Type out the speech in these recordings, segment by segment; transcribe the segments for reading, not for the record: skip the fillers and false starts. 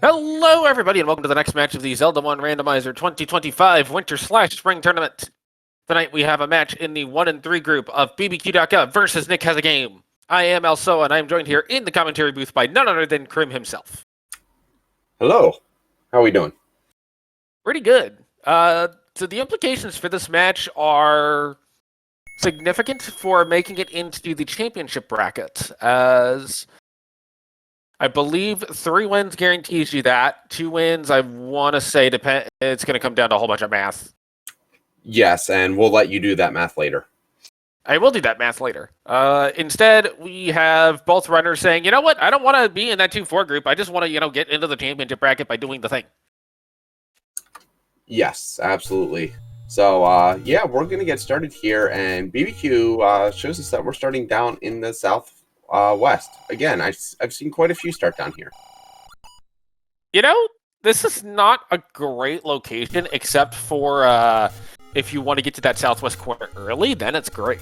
Hello, everybody, and welcome to the next match of the Zelda 1 Randomizer 2025 Winter/Spring Tournament. Tonight we have a match in the 1 and 3 group of BBQdotgov versus NickHasAGame. I am Elso, and I am joined here in the commentary booth by none other than Krim himself. Hello. How are we doing? Pretty good. So the implications for this match are significant for making it into the championship bracket, as I believe 3 wins guarantees you that. 2 wins, I want to say, it's going to come down to a whole bunch of math. Yes, and we'll let you do that math later. I will do that math later. Instead, we have both runners saying, you know what, I don't want to be in that 2-4 group. I just want to, get into the championship bracket by doing the thing. Yes, absolutely. So, yeah, we're going to get started here, and BBQ shows us that we're starting down in the south west. Again, I've seen quite a few start down here. This is not a great location, except for if you want to get to that southwest corner early, then it's great.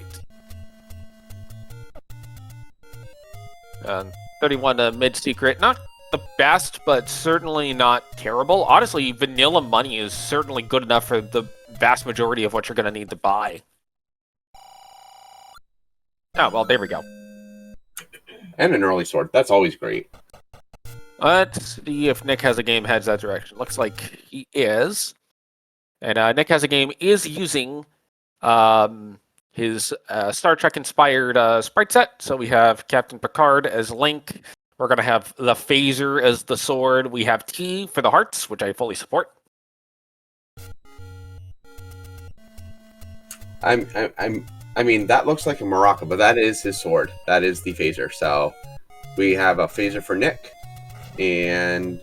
31 mid-secret, not the best, but certainly not terrible. Honestly, vanilla money is certainly good enough for the vast majority of what you're going to need to buy. Oh, well, there we go. And an early sword. That's always great. Let's see if NickHasAGame heads that direction. Looks like he is. And NickHasAGame is using his Star Trek-inspired sprite set. So we have Captain Picard as Link. We're going to have the Phaser as the sword. We have T for the hearts, which I fully support. I mean, that looks like a maraca, but that is his sword. That is the phaser. So we have a phaser for Nick and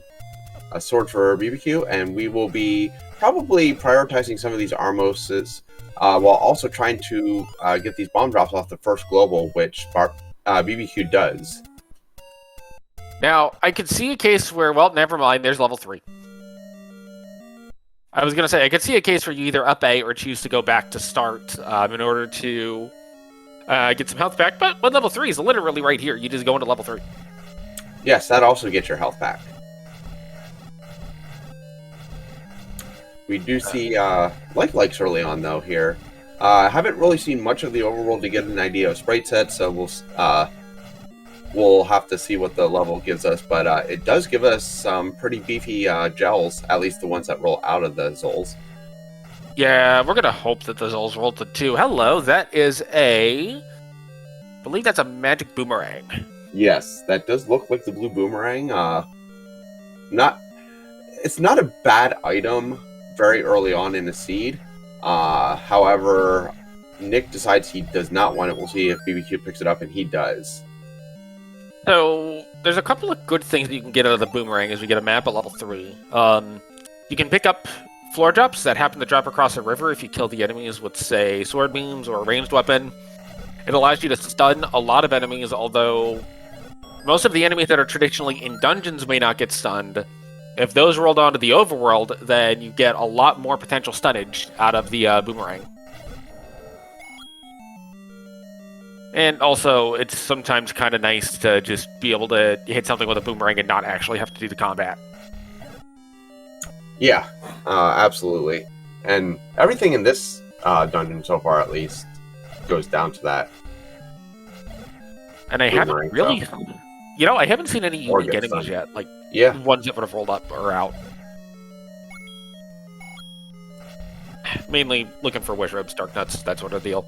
a sword for BBQ, and we will be probably prioritizing some of these Armoses while also trying to get these bomb drops off the first global, which BBQ does. Now, I could see a case where, well, never mind, there's level 3. I was going to say, I could see a case where you either up A or choose to go back to start in order to get some health back, but level 3 is literally right here. You just go into level 3. Yes, that also gets your health back. We do see likes early on, though, here. Haven't really seen much of the overworld to get an idea of sprite sets, so we'll have to see what the level gives us, but it does give us some pretty beefy gels, at least the ones that roll out of the Zols. Yeah, we're going to hope that the Zols roll to 2. Hello, that is I believe that's a magic boomerang. Yes, that does look like the blue boomerang. It's not a bad item very early on in the seed. However, Nick decides he does not want it. We'll see if BBQ picks it up, and he does. So, there's a couple of good things that you can get out of the boomerang as we get a map at level 3. You can pick up floor drops that happen to drop across a river if you kill the enemies with, say, sword beams or a ranged weapon. It allows you to stun a lot of enemies, although most of the enemies that are traditionally in dungeons may not get stunned. If those rolled onto the overworld, then you get a lot more potential stunnage out of the boomerang. And also, it's sometimes kind of nice to just be able to hit something with a boomerang and not actually have to do the combat. Yeah, absolutely. And everything in this dungeon so far, at least, goes down to that. And I haven't really... I haven't seen any unique enemies yet. Ones that would have rolled up or out. Mainly looking for wish ribs, dark nuts, that sort of deal.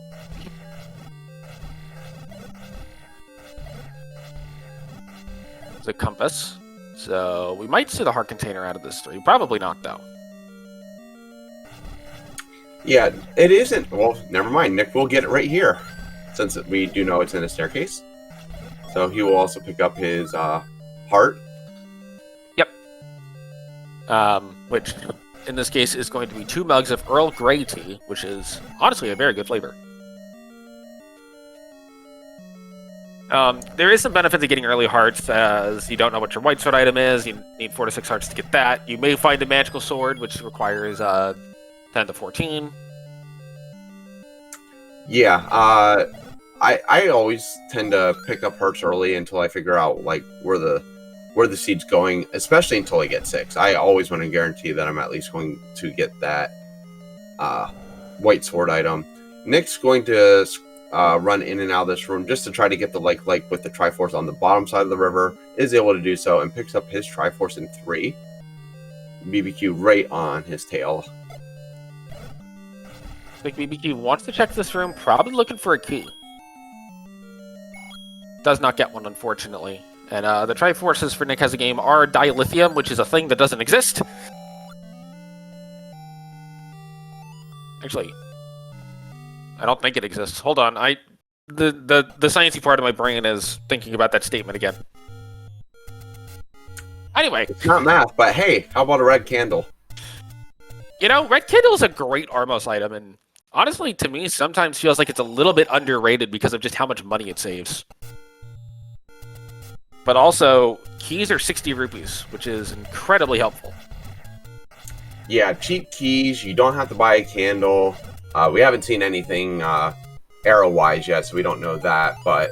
The compass. So we might see the heart container out of this 3. Probably not, though. Yeah, it isn't. Well, never mind. Nick will get it right here, since we do know it's in a staircase. So he will also pick up his heart. Yep. Which, in this case, is going to be 2 mugs of Earl Grey tea, which is honestly a very good flavor. There is some benefit to getting early hearts, as you don't know what your white sword item is. You need 4 to 6 hearts to get that. You may find a magical sword, which requires 10 to 14. Yeah, I always tend to pick up hearts early until I figure out where the where the seed's going, especially until I get 6. I always want to guarantee that I'm at least going to get that white sword item. Nick's going to run in and out of this room just to try to get the like with the Triforce on the bottom side of the river. Is able to do so and picks up his Triforce in 3. BBQ right on his tail. I think BBQ wants to check this room, probably looking for a key. Does not get one, unfortunately. And the Triforces for NickHasAGame are dilithium, which is a thing that doesn't exist. Actually, I don't think it exists. Hold on, the sciencey part of my brain is thinking about that statement again. Anyway. It's not math, but hey, how about a red candle? You know, red candle is a great Armos item, and honestly, to me, sometimes feels like it's a little bit underrated because of just how much money it saves. But also, keys are 60 rupees, which is incredibly helpful. Yeah, cheap keys. You don't have to buy a candle. We haven't seen anything arrow-wise yet, so we don't know that. But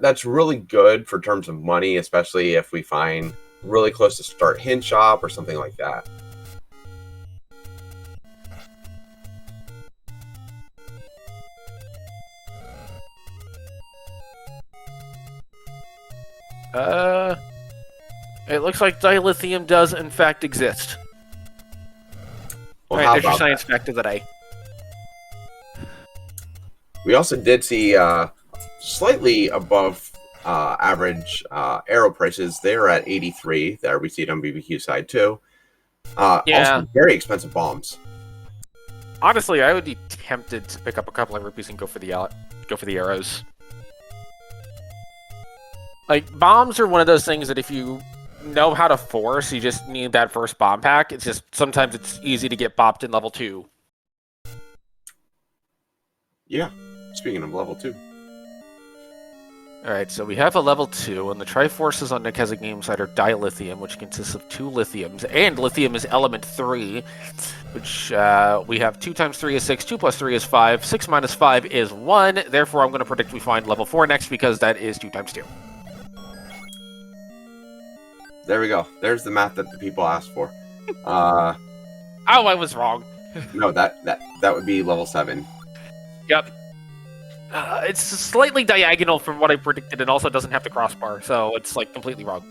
that's really good for terms of money, especially if we find really close to start hint shop or something like that. It looks like dilithium does in fact exist. Well, Alright, there's your science fact of the day. We also did see slightly above average arrow prices. They're at 83. There we see it on BBQ side too. Yeah. Also very expensive bombs. Honestly, I would be tempted to pick up a couple of rupees and go for the arrows. Like, bombs are one of those things that if you know how to force, you just need that first bomb pack. It's just, sometimes it's easy to get bopped in level 2. Yeah, speaking of level 2. Alright, so we have a level 2, and the Triforces on NickHasAGame side are dilithium, which consists of 2 lithiums, and lithium is element 3, which we have 2 times 3 is 6, 2 plus 3 is 5, 6 minus 5 is 1, therefore I'm going to predict we find level 4 next, because that is 2 times 2. There we go. There's the math that the people asked for. Oh, I was wrong. No, that would be level 7. Yep. It's slightly diagonal from what I predicted, and also doesn't have the crossbar, so it's like completely wrong.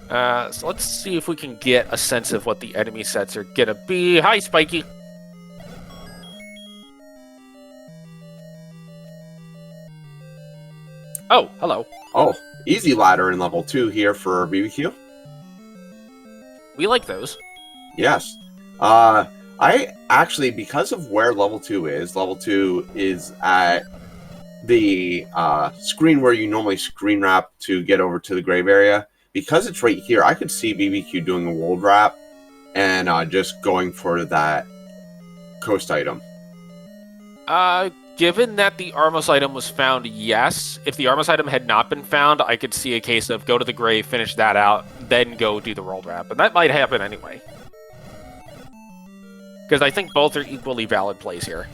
So let's see if we can get a sense of what the enemy sets are gonna be. Hi, Spiky. Oh, hello. Oh, easy ladder in level 2 here for BBQ. We like those. Yes. I actually, because of where level 2 is at the screen where you normally screen wrap to get over to the grave area. Because it's right here, I could see BBQ doing a world wrap and just going for that coast item. Given that the Armos item was found, yes. If the Armos item had not been found, I could see a case of go to the grave, finish that out, then go do the world wrap. But that might happen anyway. Because I think both are equally valid plays here.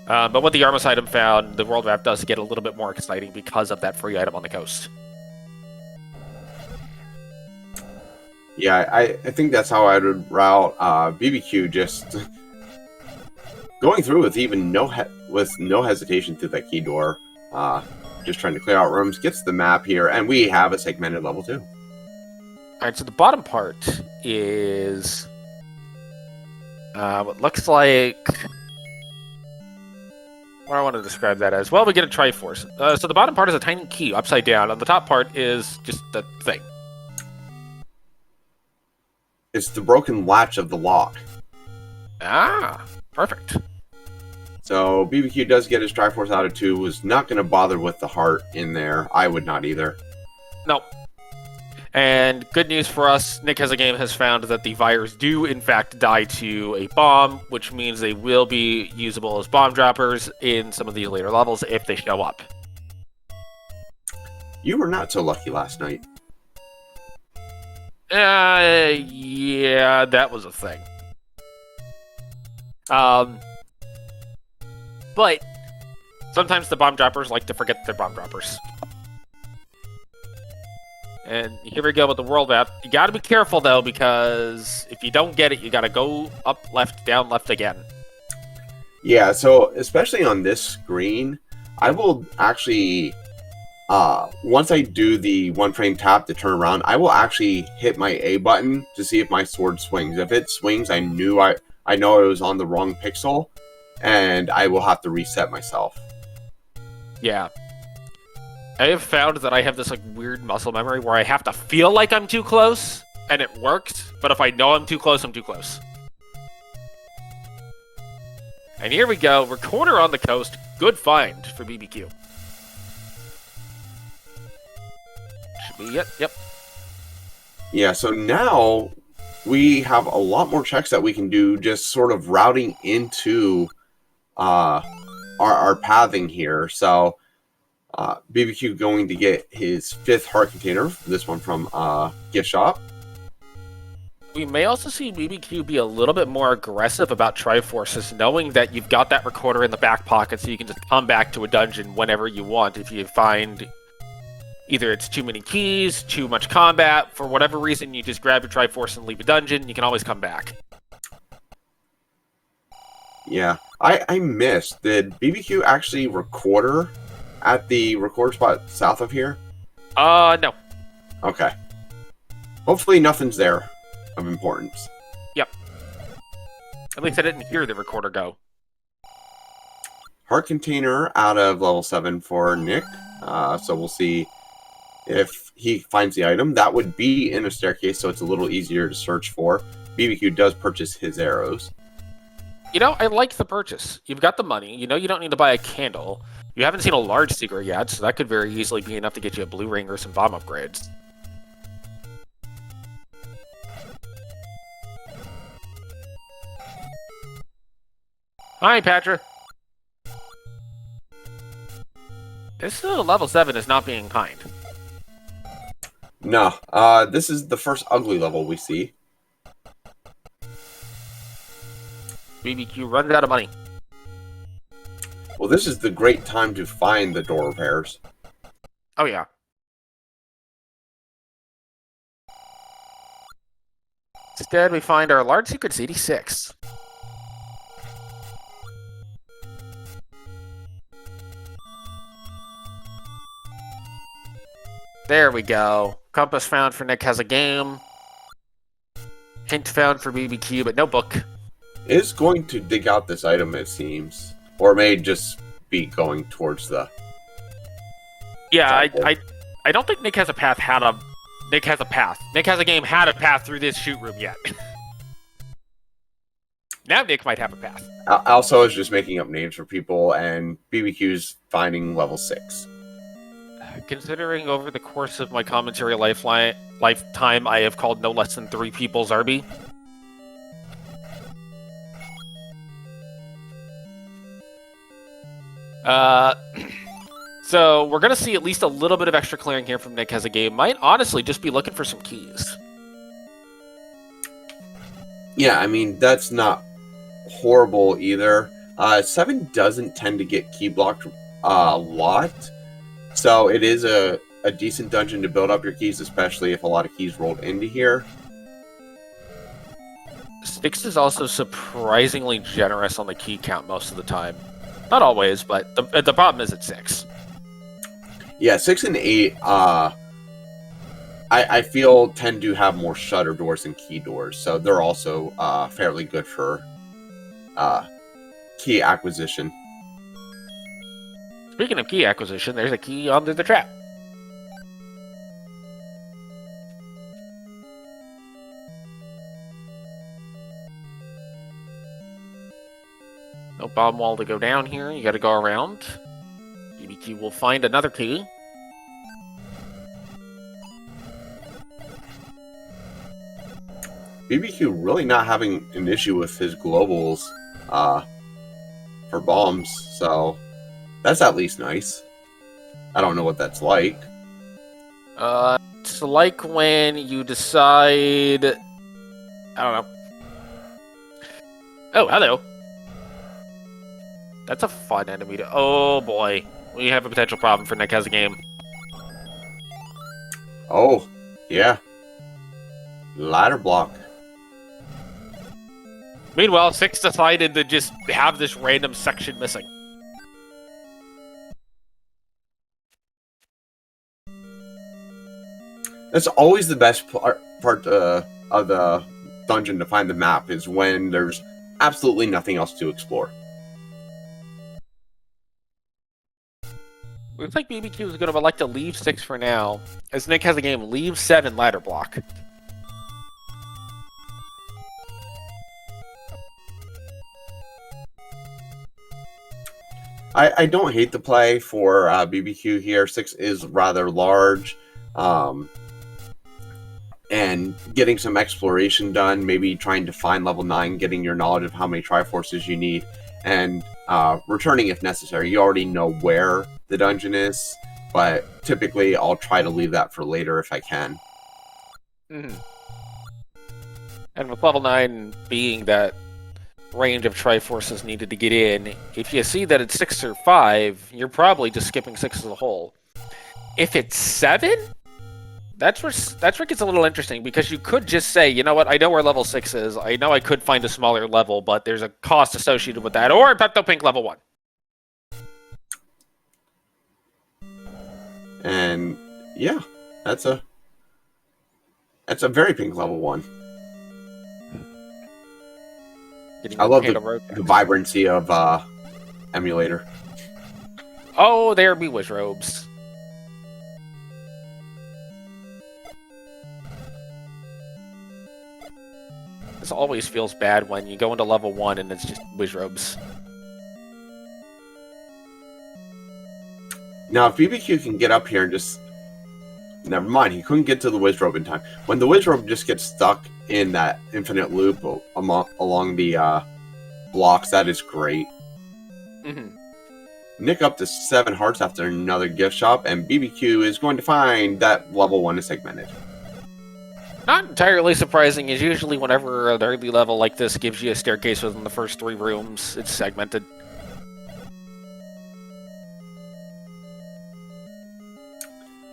But what the Armos item found, the world wrap does get a little bit more exciting because of that free item on the coast. Yeah, I think that's how I would route BBQ, just going through with even no hesitation through that key door. Just trying to clear out rooms, gets the map here, and we have a segmented level 2. Alright, so the bottom part is what looks like... What do I want to describe that as? Well, we get a Triforce. So the bottom part is a tiny key upside down, and the top part is just the thing. It's the broken latch of the lock. Ah, perfect. So BBQ does get his Triforce out of 2. Was not going to bother with the heart in there. I would not either. Nope. And good news for us, NickHasAGame has found that the Vires do in fact die to a bomb, which means they will be usable as bomb droppers in some of these later levels if they show up. You were not so lucky last night. Yeah, that was a thing. But Sometimes the bomb droppers like to forget they're bomb droppers. And here we go with the world map. You gotta be careful, though, because if you don't get it, you gotta go up, left, down, left again. Yeah, so especially on this screen, I will actually, once I do the one-frame tap to turn around, I will actually hit my A button to see if my sword swings. If it swings, I know I was on the wrong pixel, and I will have to reset myself. Yeah. I have found that I have this like weird muscle memory where I have to feel like I'm too close, and it works, but if I know I'm too close, I'm too close. And here we go, recorder on the coast, good find for BBQ. Should be it, yep. Yeah, so now we have a lot more checks that we can do, just sort of routing into our pathing here. So BBQ going to get his 5th heart container, this one from gift shop. We may also see BBQ be a little bit more aggressive about Triforces, knowing that you've got that recorder in the back pocket, so you can just come back to a dungeon whenever you want. If you find either it's too many keys, too much combat, for whatever reason, you just grab your Triforce and leave a dungeon, you can always come back. Yeah, I missed. Did BBQ actually recorder at the recorder spot south of here? No. Okay. Hopefully nothing's there of importance. Yep. At least I didn't hear the recorder go. Heart container out of level 7 for Nick. So we'll see if he finds the item. That would be in a staircase, so it's a little easier to search for. BBQ does purchase his arrows. You know, I like the purchase. You've got the money. You know you don't need to buy a candle. You haven't seen a large secret yet, so that could very easily be enough to get you a blue ring or some bomb upgrades. Hi, Patra. This level 7 is not being kind. No, this is the first ugly level we see. BBQ runs out of money. Well, this is the great time to find the door repairs. Oh, yeah. Instead, we find our large secret CD6. There we go. Compass found for NickHasAGame. Hint found for BBQ, but no book. Is going to dig out this item, it seems. Or it may just be going towards the... Yeah, I don't think Nick has a path Nick has a path. NickHasAGame had a path through this shoot room yet. Now Nick might have a path. Also is just making up names for people, and BBQ's finding level 6. Considering over the course of my commentary lifetime, I have called no less than 3 people Zarby. So we're gonna see at least a little bit of extra clearing here from NickHasAGame. Might honestly just be looking for some keys. Yeah, I mean, that's not horrible either. 7 doesn't tend to get key blocked a lot, so it is a decent dungeon to build up your keys, especially if a lot of keys rolled into here. 6 is also surprisingly generous on the key count most of the time. Not always, but the problem is at 6. Yeah, 6 and 8, I feel tend to have more shutter doors than key doors, so they're also fairly good for key acquisition. Speaking of key acquisition, there's a key under the trap. No bomb wall to go down here. You gotta go around. BBQ will find another key. BBQ really not having an issue with his globals for bombs, so that's at least nice. I don't know what that's like. It's like when you decide... I don't know. Oh, hello. That's a fun enemy to... Oh, boy. We have a potential problem for NickHasAGame. Oh, yeah. Ladder block. Meanwhile, 6 decided to just have this random section missing. That's always the best part of the dungeon to find the map, is when there's absolutely nothing else to explore. Looks like BBQ is going to elect to leave 6 for now, as NickHasAGame leaves 7 ladder block. I don't hate the play for BBQ here. 6 is rather large. And getting some exploration done, maybe trying to find level 9, getting your knowledge of how many Triforces you need, and returning if necessary. You already know where the dungeon is, but typically I'll try to leave that for later if I can. Mm-hmm. And with level 9 being that range of Triforces needed to get in, if you see that it's 6 or 5, you're probably just skipping 6 as a whole. If it's 7, that's where it gets a little interesting, because you could just say, you know what, I know where level 6 is, I know I could find a smaller level, but there's a cost associated with that, or Pepto Pink level 1. And yeah, that's a very pink level 1. I love the vibrancy of emulator. Oh, there be wish robes. This always feels bad when you go into level 1 and it's just wish robes. Now, if BBQ can get up here and just... Never mind, he couldn't get to the Wiz Robe in time. When the Wiz Robe just gets stuck in that infinite loop along the blocks, that is great. Mm-hmm. Nick up to 7 hearts after another gift shop, and BBQ is going to find that level 1 is segmented. Not entirely surprising, is usually whenever an early level like this gives you a staircase within the first 3 rooms, it's segmented.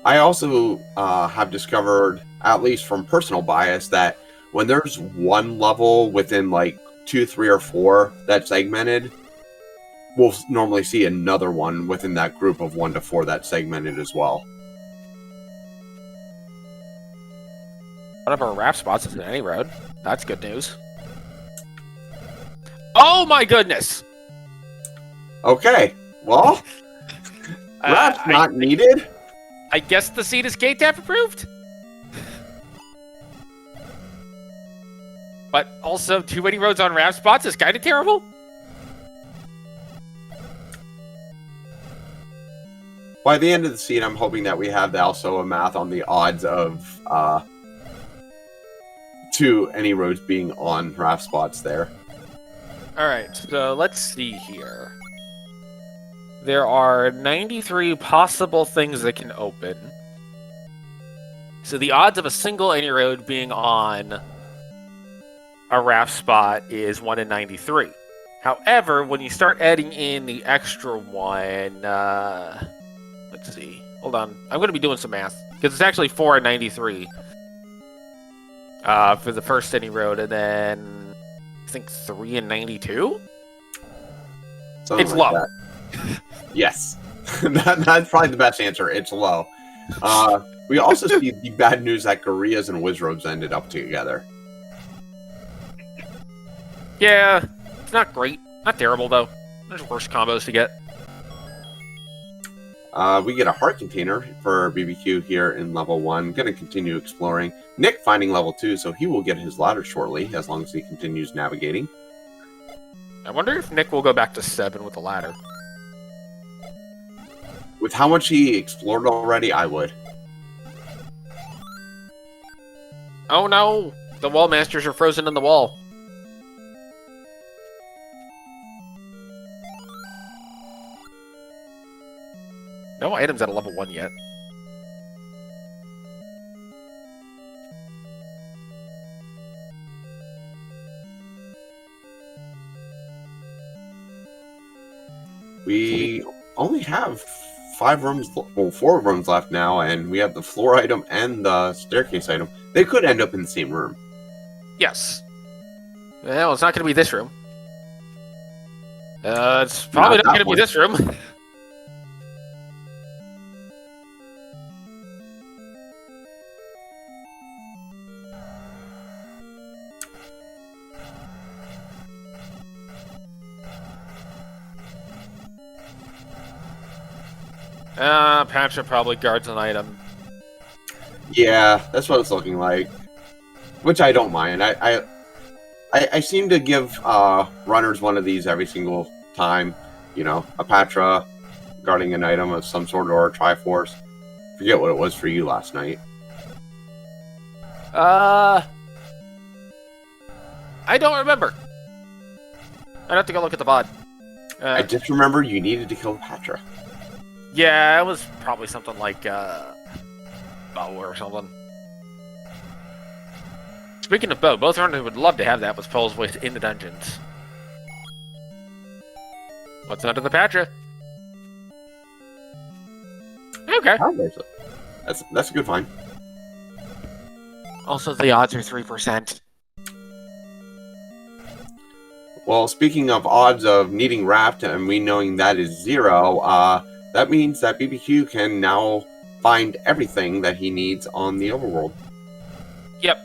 I also have discovered, at least from personal bias, that when there's one level within like 2, 3, or 4 that's segmented, we'll normally see another one within that group of 1 to 4 that's segmented as well. One of our rap spots is in any road. That's good news. Oh my goodness! Okay, well, rap's not needed. I guess the seat is K-Tap approved? But also, too many roads on rap spots is kind of terrible? By the end of the scene, I'm hoping that we have also a math on the odds of 2 any roads being on rap spots there. Alright, so let's see here. There are 93 possible things that can open. So the odds of a single any road being on a raft spot is 1 in 93. However, when you start adding in the extra one, let's see. Hold on. I'm going to be doing some math, because it's actually 4 in 93 for the first any road, and then I think 3 in 92? Something it's like low. That. Yes. That's probably the best answer. It's low. We also see the bad news that Gorillas and Wizrobes ended up together. Yeah, it's not great. Not terrible, though. There's worse combos to get. We get a heart container for BBQ here in level 1. Gonna continue exploring. Nick finding level 2, so he will get his ladder shortly, as long as he continues navigating. I wonder if Nick will go back to 7 with the ladder. With how much he explored already, I would. Oh no! The wall masters are frozen in the wall. No items at a level 1 yet. We only have 4 rooms left now, and we have the floor item and the staircase item. They could end up in the same room. Yes. Well, it's not going to be this room. It's probably not going to be this room. Patra probably guards an item. Yeah, that's what it's looking like. Which I don't mind. I seem to give runners one of these every single time. You know, a Patra guarding an item of some sort or a Triforce. Forget what it was for you last night. I don't remember. I'd have to go look at the VOD. I just remember you needed to kill Patra. Yeah, it was probably something like Bow or something. Speaking of Bow, both runners would love to have that with Pole's voice in the dungeons. What's under the Patra? Okay. That's a good find. Also, the odds are 3%. Well, speaking of odds of needing Raft and me knowing that is 0, that means that BBQ can now find everything that he needs on the overworld. Yep.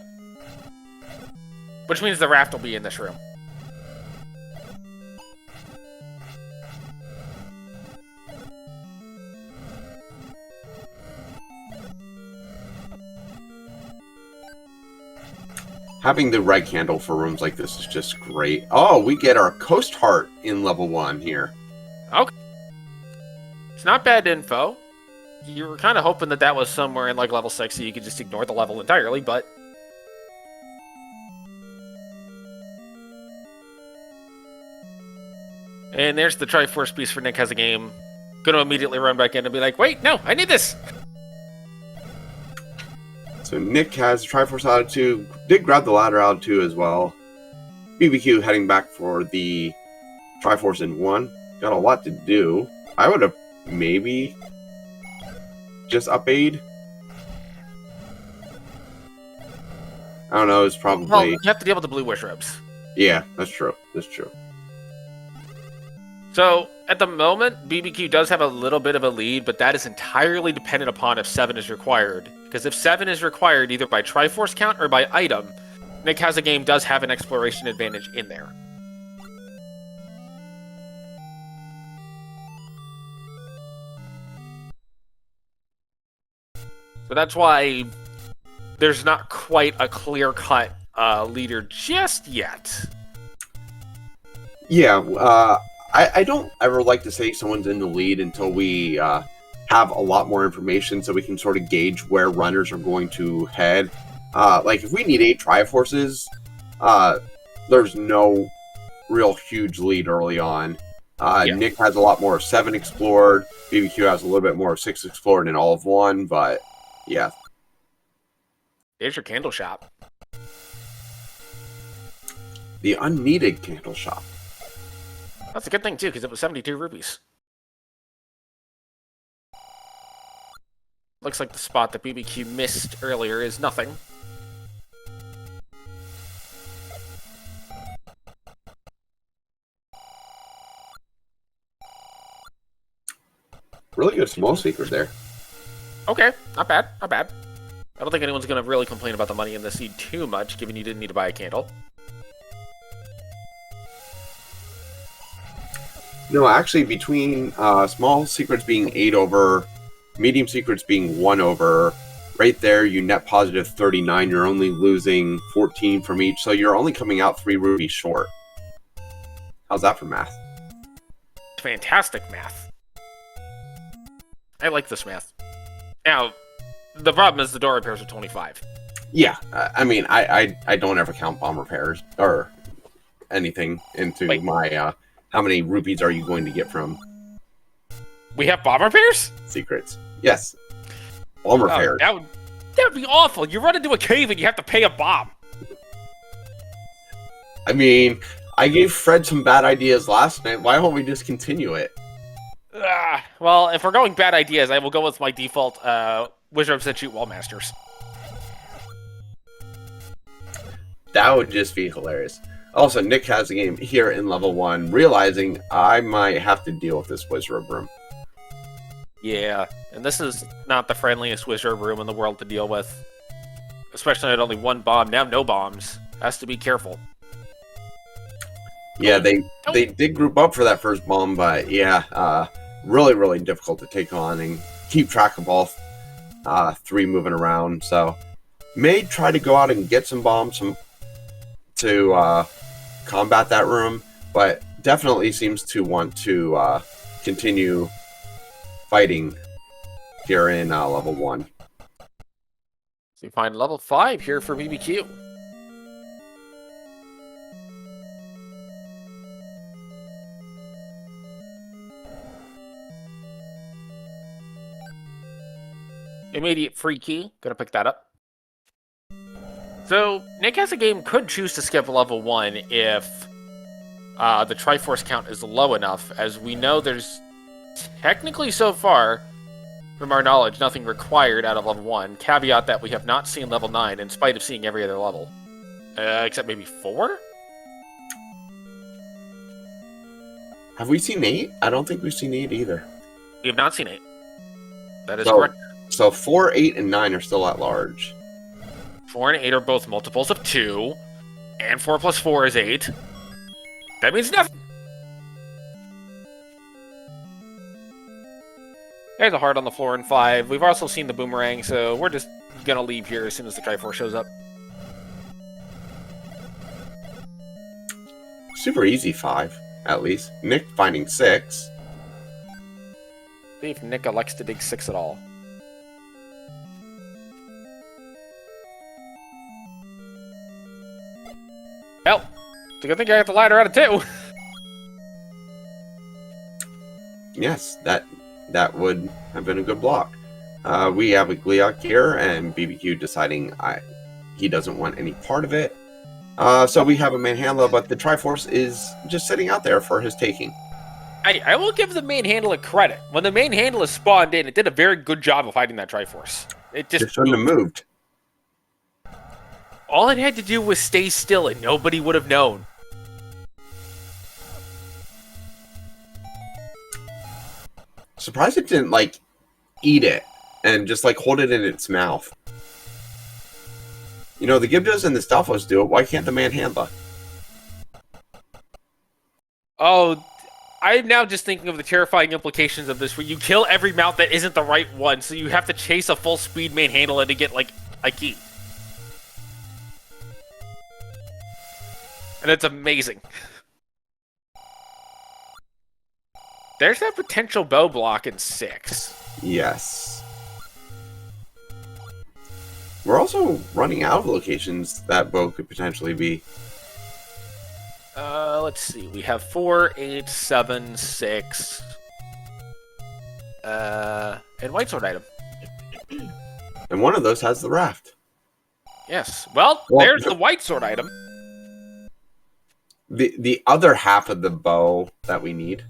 Which means the raft will be in this room. Having the red candle for rooms like this is just great. Oh, we get our Coast Heart in level 1 here. Okay. It's not bad info. You were kind of hoping that that was somewhere in like level 6 so you could just ignore the level entirely, but... And there's the Triforce piece for NickHasAGame. Gonna immediately run back in and be like, wait, no, I need this! So Nick has the Triforce out of 2. Did grab the ladder out of 2 as well. BBQ heading back for the Triforce in 1. Got a lot to do. I would have maybe just up aid. I don't know, it's probably... Well, you have to deal with the Blue Wish robes. Yeah, that's true. That's true. So, at the moment, BBQ does have a little bit of a lead, but that is entirely dependent upon if 7 is required. Because if 7 is required either by Triforce count or by item, NickHasAGame does have an exploration advantage in there. So that's why there's not quite a clear-cut leader just yet. Yeah, I don't ever like to say someone's in the lead until we have a lot more information so we can sort of gauge where runners are going to head. Like, if we need 8 Triforces, there's no real huge lead early on. Yeah. Nick has a lot more of 7 explored. BBQ has a little bit more of 6 explored and all of 1, but yeah. There's your candle shop. The unneeded candle shop. That's a good thing, too, because it was 72 rupees. Looks like the spot that BBQ missed earlier is nothing. Really good small secret there. Okay, not bad, not bad. I don't think anyone's going to really complain about the money in the seed too much, given you didn't need to buy a candle. No, actually, between small secrets being 8 over, medium secrets being 1 over, right there you net positive 39. You're only losing 14 from each, so you're only coming out 3 rupees short. How's that for math? Fantastic math. I like this math. Now, the problem is the door repairs are 25. Yeah, I mean, I don't ever count bomb repairs or anything into my... how many rupees are you going to get from... We have bomb repairs? Secrets. Yes. Bomb repairs. That would be awful. You run into a cave and you have to pay a bomb. I mean, I gave Fred some bad ideas last night. Why won't we just continue it? Well, if we're going bad ideas, I will go with my default wizards that shoot wall masters. That would just be hilarious. Also, Nick has a game here in level 1, realizing I might have to deal with this wizard room. Yeah, and this is not the friendliest wizard room in the world to deal with. Especially at only one bomb, now no bombs. Has to be careful. Yeah, they did group up for that first bomb, but yeah, really difficult to take on and keep track of all 3 moving around. So, may try to go out and get some bombs to combat that room, but definitely seems to want to continue fighting here in level 1. So you find level 5 here for BBQ. Immediate free key. Gonna pick that up. So, NickHasAGame could choose to skip level 1 if the Triforce count is low enough, as we know there's technically so far, from our knowledge, nothing required out of level 1. Caveat that we have not seen level 9 in spite of seeing every other level. Except maybe 4? Have we seen 8? I don't think we've seen 8 either. We have not seen 8. That is correct. So 4, 8, and 9 are still at large. 4 and 8 are both multiples of 2, and 4 plus 4 is 8. That means nothing! There's a heart on the floor in 5. We've also seen the boomerang, so we're just gonna leave here as soon as the Triforce shows up. Super easy 5, at least. Nick finding 6. See if Nick elects to dig 6 at all. Well, it's a good thing I got the ladder out of 2. Yes, that would have been a good block. We have a Gliok here, and BBQ deciding he doesn't want any part of it. So we have a Manhandler, but the Triforce is just sitting out there for his taking. I will give the Manhandler credit. When the Manhandler spawned in, it did a very good job of hiding that Triforce. It just shouldn't have moved. All it had to do was stay still, and nobody would have known. Surprised it didn't, like, eat it and just, like, hold it in its mouth. You know, the Gibdos and the Stalfos do it. Why can't the Manhandler? Oh, I'm now just thinking of the terrifying implications of this, where you kill every mount that isn't the right one, so you have to chase a full-speed Manhandler to get, like, a key. And it's amazing. There's that potential bow block in 6. Yes. We're also running out of locations that bow could potentially be. Let's see. We have 4, 8, 7, 6. And white sword item. And one of those has the raft. Yes. Well, there's the white sword item. The other half of the bow that we need.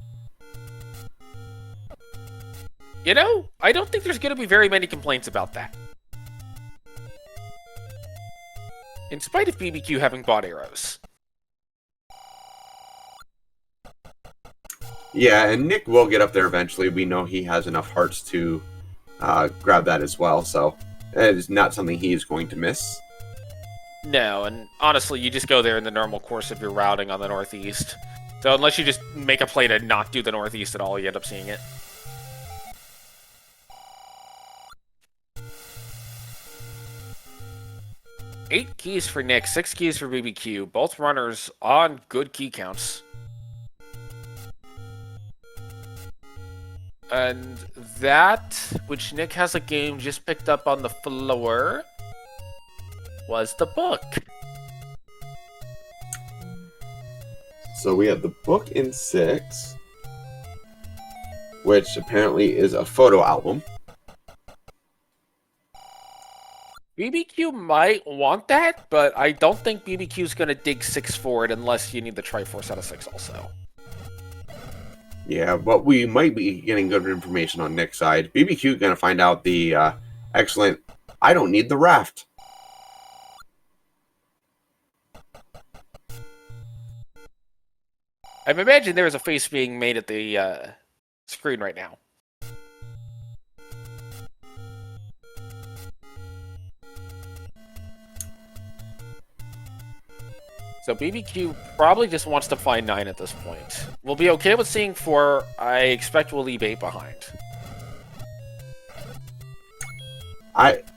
You know, I don't think there's going to be very many complaints about that. In spite of BBQ having bought arrows. Yeah, and Nick will get up there eventually. We know he has enough hearts to grab that as well, so it is not something he is going to miss. No, and honestly, you just go there in the normal course of your routing on the northeast. So unless you just make a play to not do the northeast at all, you end up seeing it. Eight keys for Nick, 6 keys for BBQ. Both runners on good key counts. And that, which Nick has a game just picked up on the floor, was the book. So we have the book in 6, which apparently is a photo album. BBQ might want that, but I don't think BBQ's going to dig 6 for it unless you need the Triforce out of 6 also. Yeah, but we might be getting good information on Nick's side. BBQ going to find out the excellent, I don't need the raft. I imagine there is a face being made at the screen right now. So BBQ probably just wants to find 9 at this point. We'll be okay with seeing 4. I expect we'll leave 8 behind.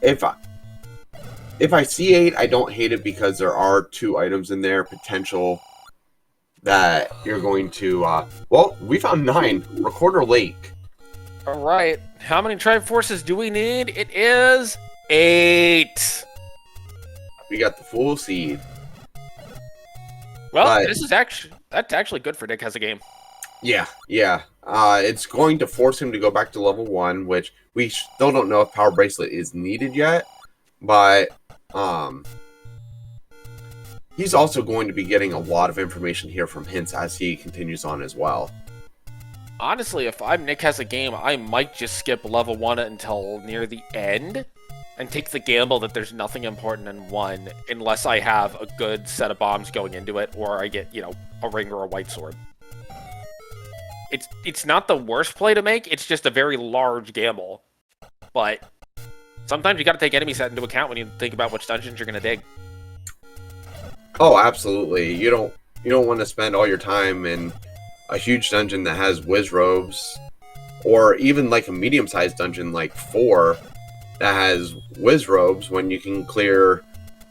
If I see 8, I don't hate it because there are 2 items in there, potential that you're going to, well, we found 9. Recorder Lake. All right. How many tribe forces do we need? It is 8. We got the full seed. Well, But- that's actually good for NickHasAGame. Yeah. It's going to force him to go back to level 1, which we still don't know if Power Bracelet is needed yet. But he's also going to be getting a lot of information here from hints as he continues on as well. Honestly, if I'm NickHasAGame, I might just skip level 1 until near the end and take the gamble that there's nothing important in 1 unless I have a good set of bombs going into it or I get, a ring or a white sword. It's not the worst play to make, it's just a very large gamble. But sometimes you gotta take enemy set into account when you think about which dungeons you're gonna dig. Oh, absolutely. You don't want to spend all your time in a huge dungeon that has whiz robes, or even like a medium-sized dungeon like 4 that has whiz robes when you can clear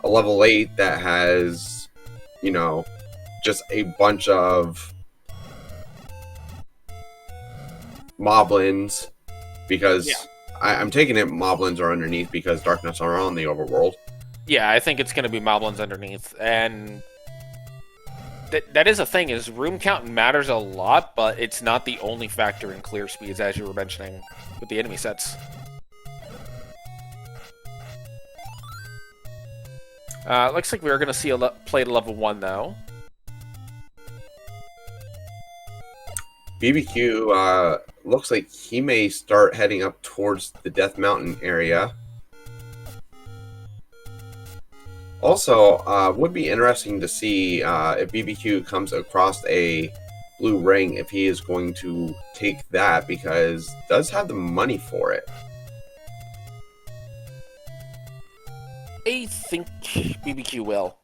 a level 8 that has, just a bunch of moblins, because I'm taking it moblins are underneath because darkness are on the overworld. Yeah, I think it's going to be moblins underneath, and that is a thing, is room count matters a lot, but it's not the only factor in clear speeds, as you were mentioning, with the enemy sets. Looks like we're going to see a play to level 1, though. BBQ looks like he may start heading up towards the Death Mountain area. Also, would be interesting to see if BBQ comes across a blue ring, if he is going to take that, because it does have the money for it. I think BBQ will.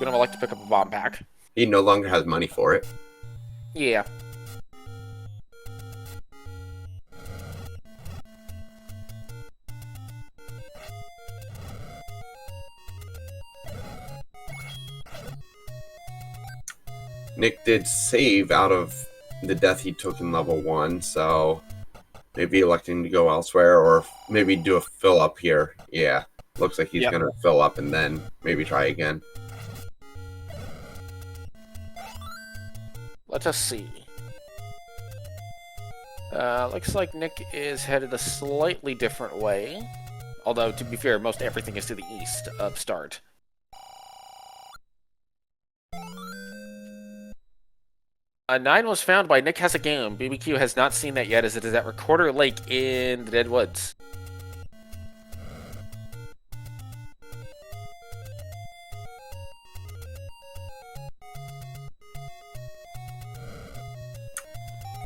Gonna like to pick up a bomb pack. He no longer has money for it. Yeah. Nick did save out of the death he took in level 1, so maybe electing to go elsewhere, or maybe do a fill up here. Yeah, looks like he's going to fill up and then maybe try again. Let us see. Looks like Nick is headed a slightly different way. Although, to be fair, most everything is to the east of start. A 9 was found by NickHasAGame. BBQ has not seen that yet, as it is at Recorder Lake in the Dead Woods.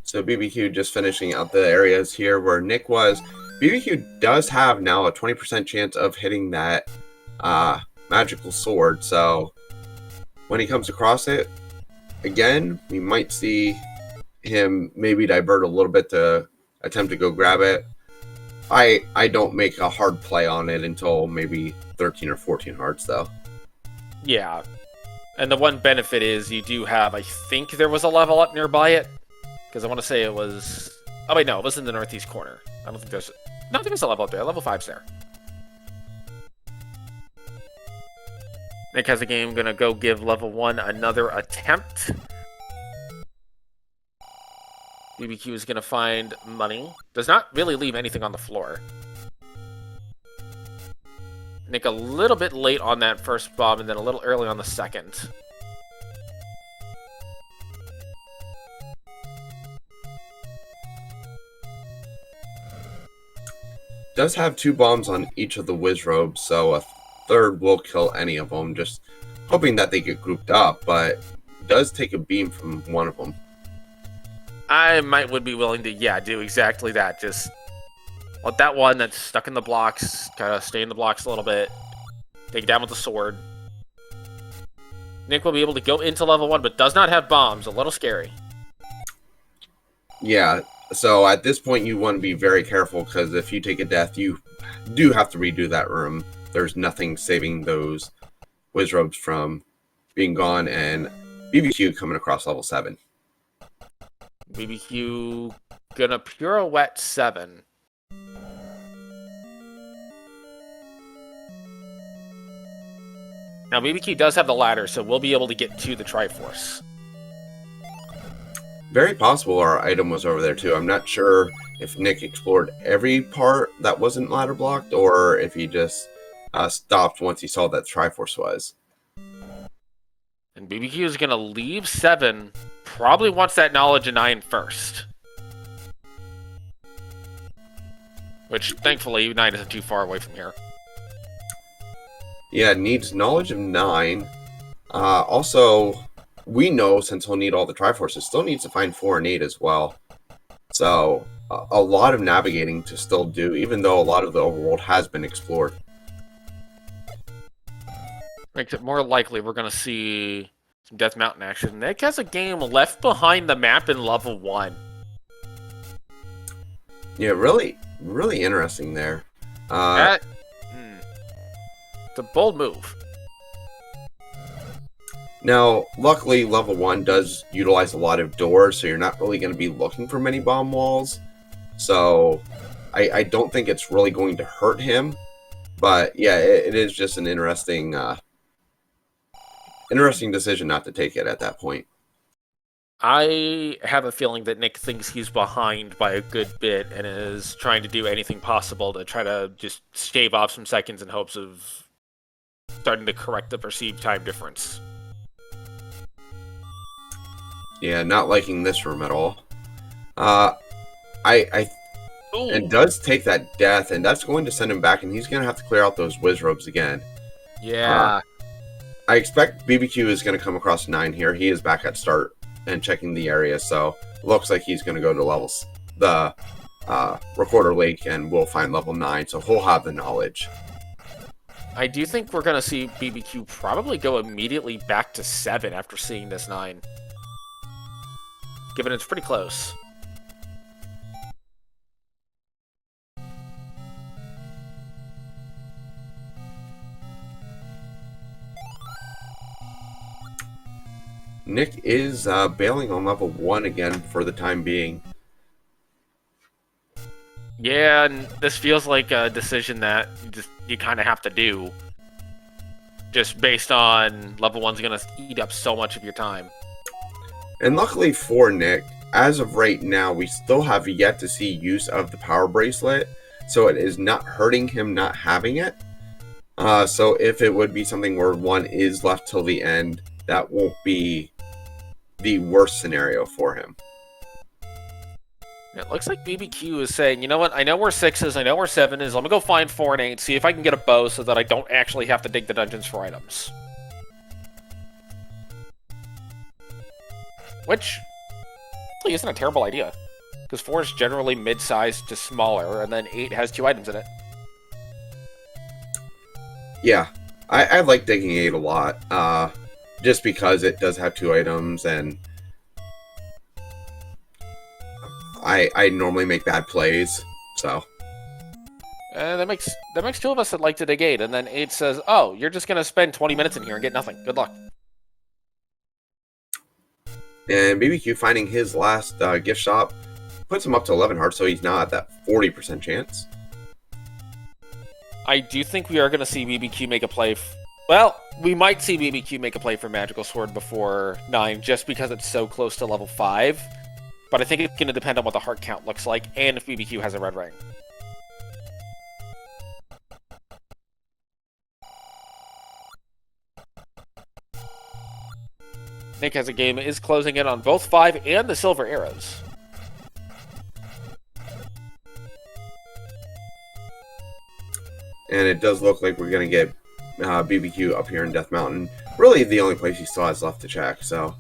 So BBQ just finishing out the areas here where Nick was. BBQ does have now a 20% chance of hitting that magical sword. So when he comes across it, again, we might see him maybe divert a little bit to attempt to go grab it. I don't make a hard play on it until maybe 13 or 14 hearts, though. Yeah. And the one benefit is you do have, I think there was a level up nearby it. Because I want to say it was... Oh, wait, no, it was in the northeast corner. I don't think there's... No, I think there's a level up there. Level 5's there. NickHasAGame gonna go give level 1 another attempt. BBQ is gonna find money. Does not really leave anything on the floor. Nick a little bit late on that first bomb and then a little early on the second. does have 2 bombs on each of the Wizrobes, so a third will kill any of them, just hoping that they get grouped up, but does take a beam from one of them. I would be willing to, do exactly that. Just let that one that's stuck in the blocks kind of stay in the blocks a little bit. Take it down with the sword. Nick will be able to go into level 1, but does not have bombs. A little scary. Yeah, so at this point you want to be very careful, because if you take a death, you do have to redo that room. There's nothing saving those Wizrobes from being gone, and BBQ coming across level 7. BBQ gonna pirouette 7. Now BBQ does have the ladder, so we'll be able to get to the Triforce. Very possible our item was over there too. I'm not sure if Nick explored every part that wasn't ladder blocked, or if he just stopped once he saw that Triforce was. And BBQ is gonna leave 7. Probably wants that knowledge of 9 first. Which, thankfully, 9 isn't too far away from here. Yeah, needs knowledge of 9. Also, we know since he'll need all the Triforces, still needs to find 4 and 8 as well. So, a lot of navigating to still do, even though a lot of the overworld has been explored. Makes it more likely we're going to see some Death Mountain action. Nick has a game left behind the map in level 1. Yeah, really interesting there. It's a bold move. Now, luckily, level 1 does utilize a lot of doors, so you're not really going to be looking for many bomb walls. So, I don't think it's really going to hurt him. But, yeah, it is just an interesting decision not to take it at that point. I have a feeling that Nick thinks he's behind by a good bit and is trying to do anything possible to try to just stave off some seconds in hopes of starting to correct the perceived time difference. Yeah, not liking this room at all. It does take that death, and that's going to send him back, and he's going to have to clear out those Wizrobes again. Yeah. I expect BBQ is going to come across 9 here. He is back at start and checking the area, so looks like he's going to go to levels, the Recorder Lake, and we'll find level 9, so he'll have the knowledge. I do think we're going to see BBQ probably go immediately back to 7 after seeing this 9. Given it's pretty close. Nick is bailing on level 1 again for the time being. Yeah, and this feels like a decision that you kind of have to do. Just based on level 1's going to eat up so much of your time. And luckily for Nick, as of right now, we still have yet to see use of the power bracelet, so it is not hurting him not having it. So if it would be something where 1 is left till the end, that won't be the worst scenario for him. It looks like BBQ is saying, you know what, I know where 6 is, I know where 7 is, let me go find 4 and 8, see if I can get a bow so that I don't actually have to dig the dungeons for items. Which really isn't a terrible idea, because 4 is generally mid-sized to smaller, and then 8 has 2 items in it. Yeah, I like digging 8 a lot, just because it does have 2 items, and I normally make bad plays, so. That makes 2 of us that like to dig 8, and then 8 says, oh, you're just going to spend 20 minutes in here and get nothing. Good luck. And BBQ finding his last gift shop puts him up to 11 hearts, so he's now at that 40% chance. I do think we are going to see BBQ make a play. Well, we might see BBQ make a play for Magical Sword before 9, just because it's so close to level 5. But I think it's going to depend on what the heart count looks like, and if BBQ has a red ring. NickHasAGame is closing in on both 5 and the silver arrows. And it does look like we're going to get BBQ up here in Death Mountain. Really the only place he still has left to check, so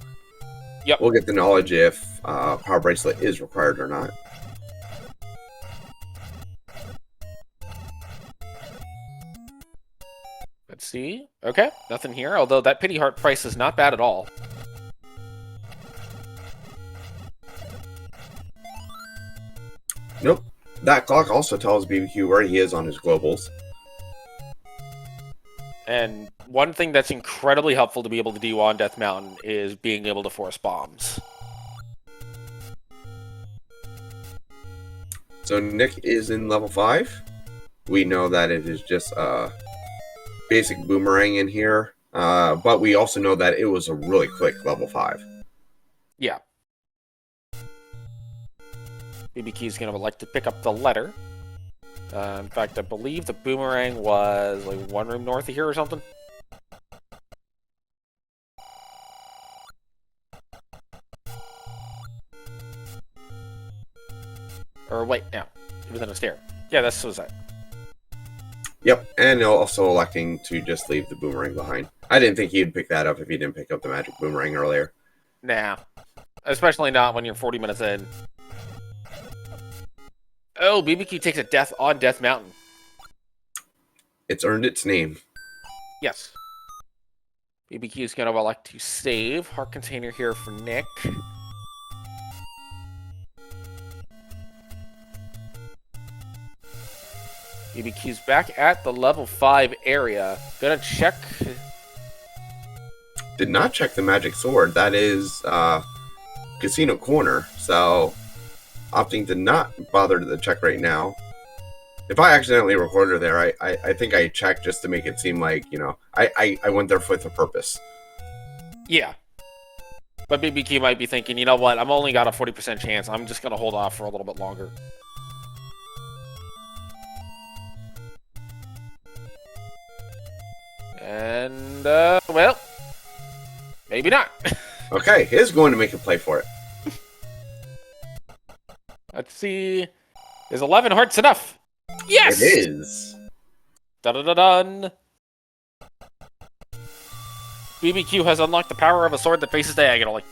Yep. we'll get the knowledge if Power Bracelet is required or not. Let's see. Okay, nothing here, although that Pity Heart price is not bad at all. Nope. That clock also tells BBQ where he is on his globals. And one thing that's incredibly helpful to be able to do on Death Mountain is being able to force bombs. So Nick is in level 5. We know that it is just a basic boomerang in here, but we also know that it was a really quick level 5. Yeah. BBQ is going to like to pick up the letter. In fact, I believe the boomerang was like one room north of here or something. Or wait, no. It was in a stair. Yeah, that's suicide. Yep, and also electing to just leave the boomerang behind. I didn't think he'd pick that up if he didn't pick up the magic boomerang earlier. Nah. Especially not when you're 40 minutes in. Oh, BBQ takes a death on Death Mountain. It's earned its name. Yes. BBQ is going to elect to save. Heart container here for Nick. BBQ's back at the level 5 area. Gonna check. Did not check the magic sword. That is Casino Corner. So opting to not bother to check right now. If I accidentally recorded there, I think I checked just to make it seem like, you know, I went there with a purpose. Yeah. But BBQ might be thinking, you know what, I'm only got a 40% chance. I'm just going to hold off for a little bit longer. And, well, maybe not. Okay, he is going to make a play for it. Let's see. Is 11 hearts enough? Yes! It is. Dun-dun-dun-dun. BBQ has unlocked the power of a sword that faces diagonally.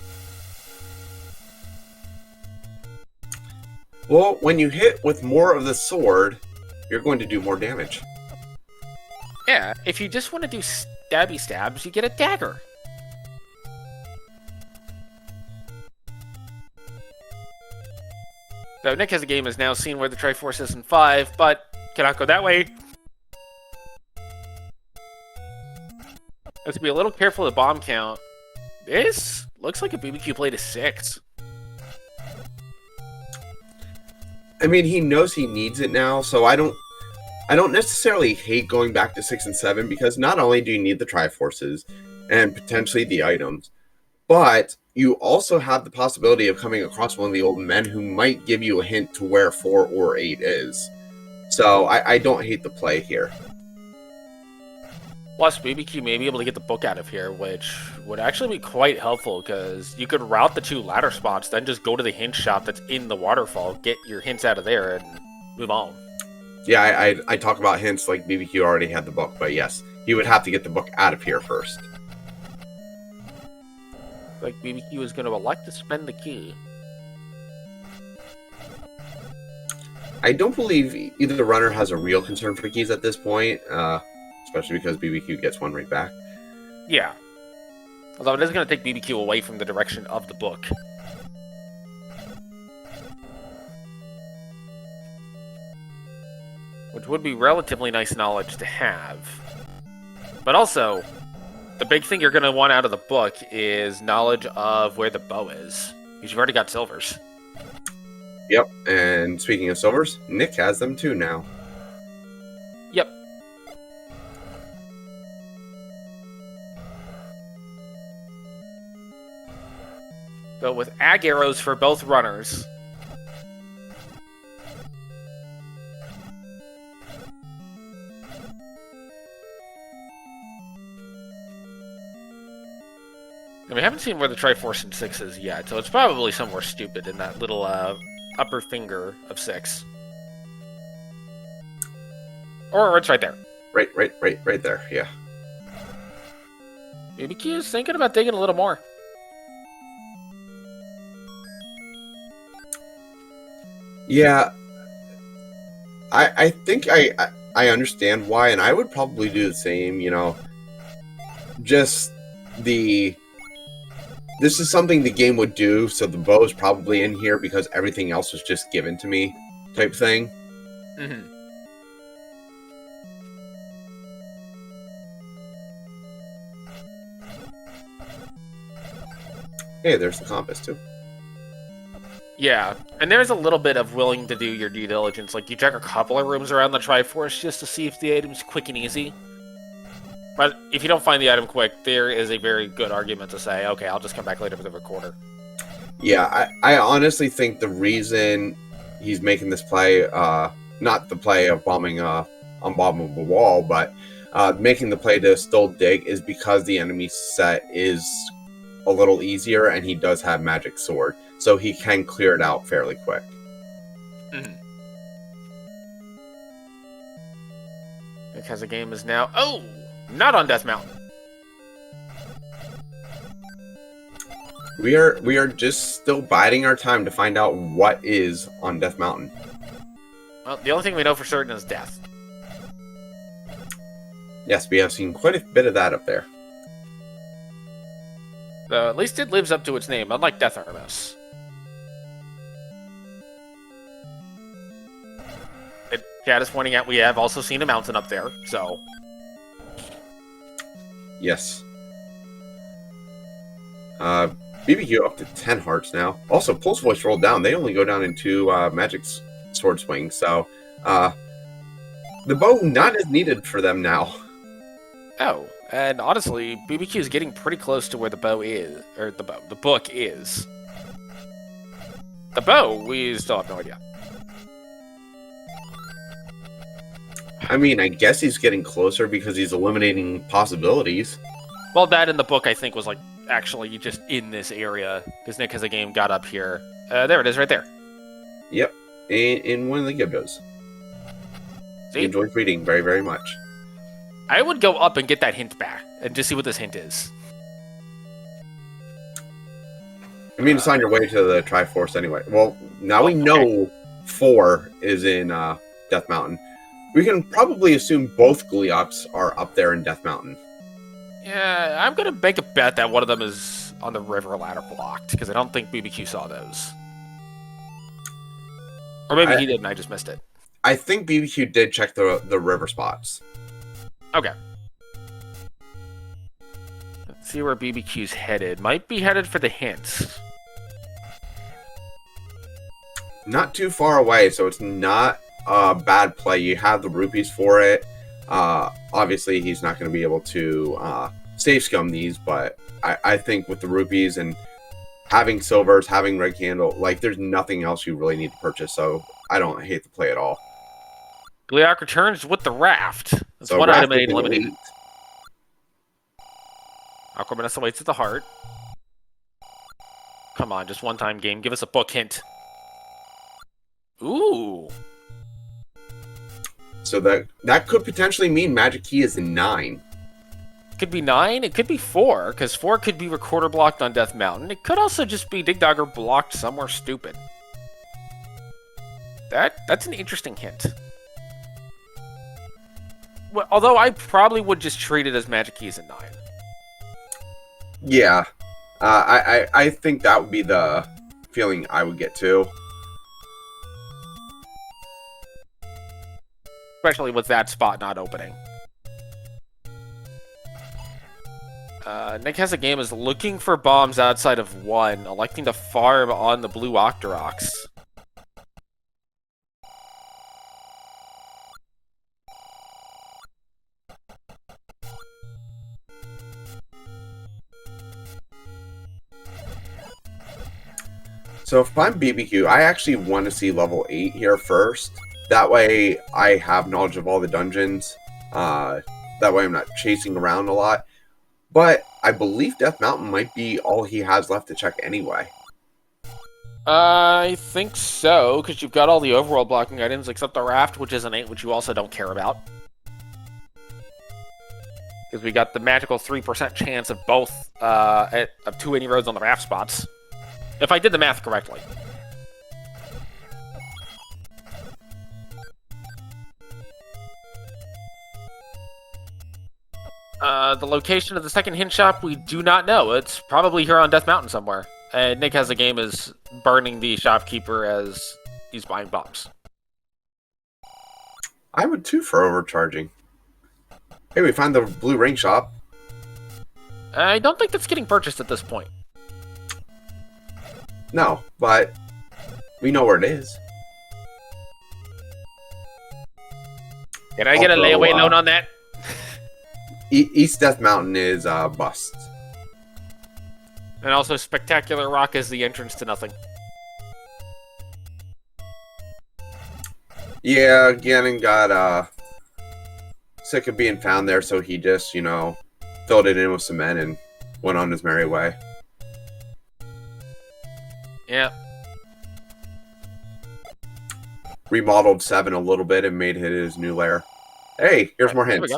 Well, when you hit with more of the sword, you're going to do more damage. Yeah, if you just want to do stabby stabs, you get a dagger. So NickHasAGame has now seen where the Triforce is in 5, but cannot go that way. Let's be a little careful of the bomb count. This looks like a BBQ played a 6. I mean, he knows he needs it now, so I don't necessarily hate going back to 6 and 7, because not only do you need the Triforces and potentially the items, but you also have the possibility of coming across one of the old men who might give you a hint to where 4 or 8 is. So I don't hate the play here. Plus, BBQ may be able to get the book out of here, which would actually be quite helpful, because you could route the 2 ladder spots, then just go to the hint shop that's in the waterfall, get your hints out of there, and move on. Yeah, I talk about hints like BBQ already had the book, but yes, he would have to get the book out of here first. Like BBQ is going to elect to spend the key. I don't believe either the runner has a real concern for keys at this point, especially because BBQ gets one right back. Yeah. Although it is going to take BBQ away from the direction of the book. Which would be relatively nice knowledge to have. But also, the big thing you're going to want out of the book is knowledge of where the bow is. Because you've already got silvers. Yep, and speaking of silvers, Nick has them too now. Yep. So with ag arrows for both runners. And we haven't seen where the Triforce in 6 is yet, so it's probably somewhere stupid in that little upper finger of 6. Or it's right there. Right there. Yeah. BBQ is thinking about digging a little more. Yeah. I think I understand why, and I would probably do the same. You know, just the. This is something the game would do, so the bow is probably in here because everything else was just given to me, type thing. Mm-hmm. Hey, there's the compass too. Yeah, and there's a little bit of willing to do your due diligence. Like, you check a couple of rooms around the Triforce just to see if the item's quick and easy. But if you don't find the item quick, there is a very good argument to say, okay, I'll just come back later for the recorder. Yeah, I honestly think the reason he's making this play, not the play of bombing unbombable wall, but making the play to still dig is because the enemy set is a little easier and he does have magic sword, so he can clear it out fairly quick. Mm-hmm. Because the game is now... Oh! Not on Death Mountain. We are just still biding our time to find out what is on Death Mountain. Well, the only thing we know for certain is death. Yes, we have seen quite a bit of that up there. At least it lives up to its name, unlike Death Armos. Chad is pointing out we have also seen a mountain up there, so... Yes. BBQ up to 10 hearts now. Also, Pulse Voice rolled down. They only go down into Magic Sword Swing, so the bow not as needed for them now. Oh, and honestly, BBQ is getting pretty close to where the bow is, or the book is. The bow, we still have no idea. I mean, I guess he's getting closer because he's eliminating possibilities. Well, that in the book, I think, was like actually just in this area, because NickHasAGame got up here. There it is, right there. Yep, in one of the Gibdos. He enjoys reading very, very much. I would go up and get that hint back, and just see what this hint is. I mean, it's on your way to the Triforce anyway. Well, now we know 4 is in Death Mountain. We can probably assume both Gleeoks are up there in Death Mountain. Yeah, I'm going to make a bet that one of them is on the river ladder blocked, because I don't think BBQ saw those. Or maybe he did and I just missed it. I think BBQ did check the river spots. Okay. Let's see where BBQ's headed. Might be headed for the hints. Not too far away, so it's not a bad play. You have the rupees for it. Obviously, he's not going to be able to safe scum these, but I think with the rupees and having silvers, having red candle, like there's nothing else you really need to purchase, so I don't hate the play at all. Gleeok returns with the raft. That's So one Raft item is made an limited. 8. Aquamanus awaits at the heart. Come on, just one time game. Give us a book hint. Ooh. So that could potentially mean Magic Key is a 9. Could be 9, it could be 4, because 4 could be recorder blocked on Death Mountain. It could also just be Dig Dogger blocked somewhere stupid. That's an interesting hint. Well, although I probably would just treat it as Magic Key is a 9. Yeah. I think that would be the feeling I would get too. Especially with that spot not opening. NickHasAGame is looking for bombs outside of 1, electing to farm on the blue Octoroks. So if I'm BBQ, I actually want to see level 8 here first. That way I have knowledge of all the dungeons. That way I'm not chasing around a lot. But I believe Death Mountain might be all he has left to check anyway. I think so, because you've got all the overworld blocking items except the raft, which is an 8, which you also don't care about. Because we got the magical 3% chance of both, of 2 any roads on the raft spots. If I did the math correctly. The location of the second hint shop, we do not know. It's probably here on Death Mountain somewhere. And NickHasAGame is burning the shopkeeper as he's buying bombs. I would too for overcharging. Hey, we found the blue ring shop. I don't think that's getting purchased at this point. No, but we know where it is. Can I get a layaway loan on that? East Death Mountain is bust. And also, Spectacular Rock is the entrance to nothing. Yeah, Gannon got sick of being found there, so he just, filled it in with cement and went on his merry way. Yeah. Remodeled 7 a little bit and made it his new lair. Hey, here's more hints.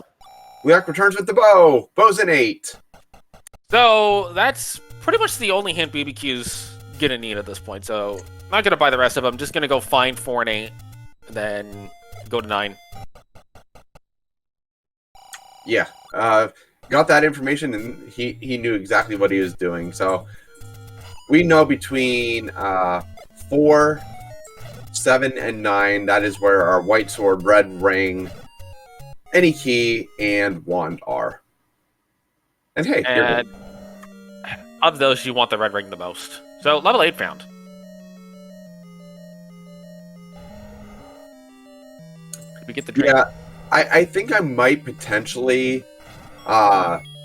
Leok returns with the bow. Bow's an 8. So, that's pretty much the only hint BBQ's gonna need at this point. So, I'm not gonna buy the rest of them. I'm just gonna go find 4 and 8. And then go to 9. Yeah. Got that information, and he knew exactly what he was doing. So, we know between 4, 7, and 9, that is where our white sword, red ring, any key, and wand are. And hey, and of those, you want the red ring the most. So, level 8 found. Did we get the drink? Yeah, I think I might potentially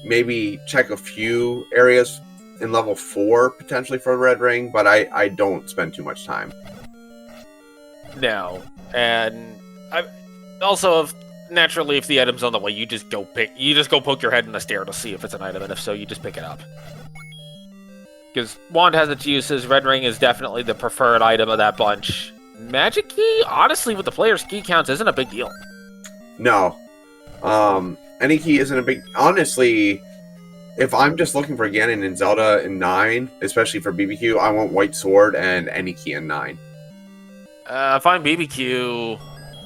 maybe check a few areas in level 4 potentially for the red ring, but I don't spend too much time. No, and naturally, if the item's on the way, you just go poke your head in the stair to see if it's an item, and if so, you just pick it up. Because wand has its uses, red ring is definitely the preferred item of that bunch. Magic key, honestly, with the player's key counts, isn't a big deal. No, any key isn't a big. Honestly, if I'm just looking for Ganon in Zelda in 9, especially for BBQ, I want white sword and any key in 9. If I'm BBQ,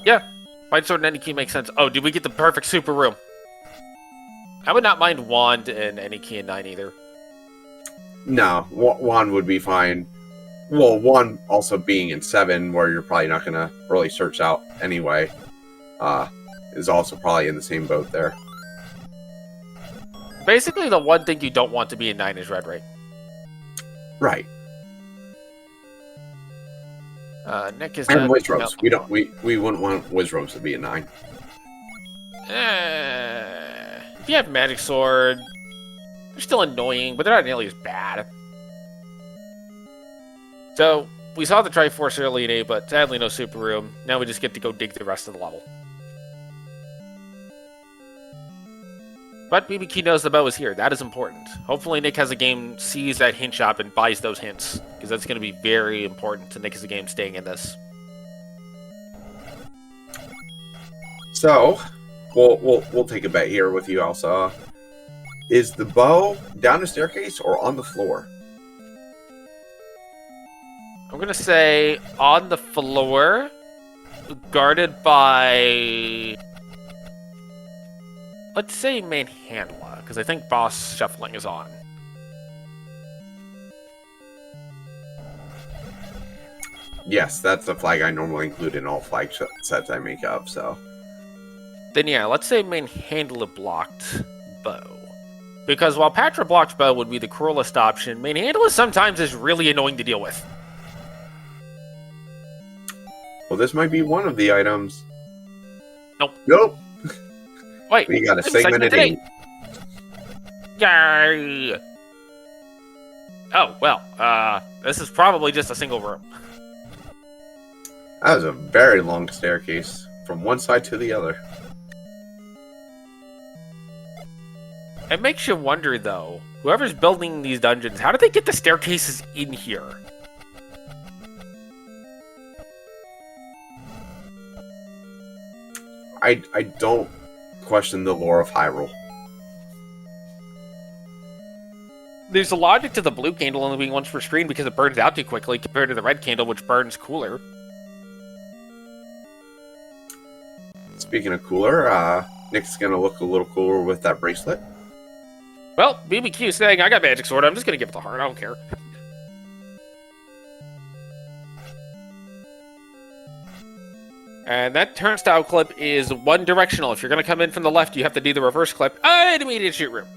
yeah, white sword and any key makes sense. Oh, did we get the perfect super room? I would not mind wand and any key in 9 either. No, wand would be fine. Well, wand also being in 7, where you're probably not going to really search out anyway, is also probably in the same boat there. Basically, the one thing you don't want to be in 9 is red ring. Right. Nick is and whiz robes. We wouldn't want whiz robes to be a 9. If you have magic sword, they're still annoying, but they're not nearly as bad. So we saw the Triforce early in 8, but sadly no super room. Now we just get to go dig the rest of the level. But BBQ knows the bow is here. That is important. Hopefully NickHasAGame sees that hint shop and buys those hints, because that's going to be very important to NickHasAGame staying in this. So, we'll take a bet here with you, Elsa. Is the bow down the staircase or on the floor? I'm going to say on the floor, guarded by... Let's say main handler, because I think boss shuffling is on. Yes, that's the flag I normally include in all flag sets I make up, so... Then yeah, let's say main handler blocked bow. Because while Patra blocked bow would be the cruelest option, main handler sometimes is really annoying to deal with. Well, this might be one of the items. Nope. Nope. Wait, we got a segmented 8. Yay! Oh, well, this is probably just a single room. That was a very long staircase from one side to the other. It makes you wonder, though, whoever's building these dungeons, how did they get the staircases in here? I don't question the lore of Hyrule. There's a logic to the blue candle only being once per screen because it burns out too quickly compared to the red candle, which burns cooler. Speaking of cooler, Nick's gonna look a little cooler with that bracelet. Well, BBQ is saying, I got magic sword, I'm just gonna give it the heart, I don't care. And that turnstile clip is one directional. If you're gonna come in from the left, you have to do the reverse clip. Immediate shoot room.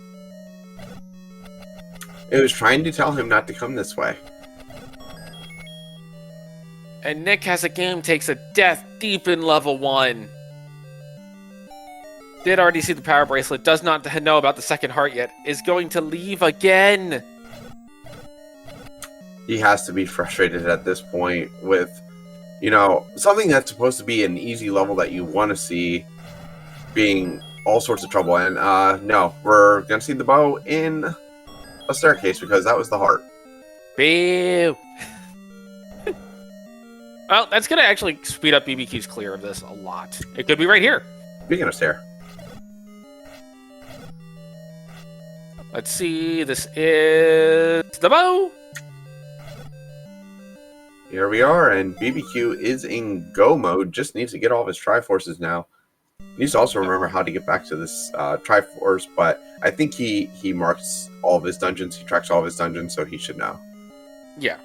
It was trying to tell him not to come this way. And NickHasAGame takes a death deep in level 1. Did already see the power bracelet, does not know about the second heart yet, is going to leave again. He has to be frustrated at this point with, you know, something that's supposed to be an easy level that you want to see being all sorts of trouble. And no, we're going to see the bow in a staircase because that was the heart. Boo. Well, that's going to actually speed up BBQ's clear of this a lot. It could be right here. Speaking of stair. Let's see, this is the bow. Here we are, and BBQ is in go mode. Just needs to get all of his Triforces now. Needs to also remember how to get back to this Triforce, but I think he marks all of his dungeons. He tracks all of his dungeons, so he should know. Yeah.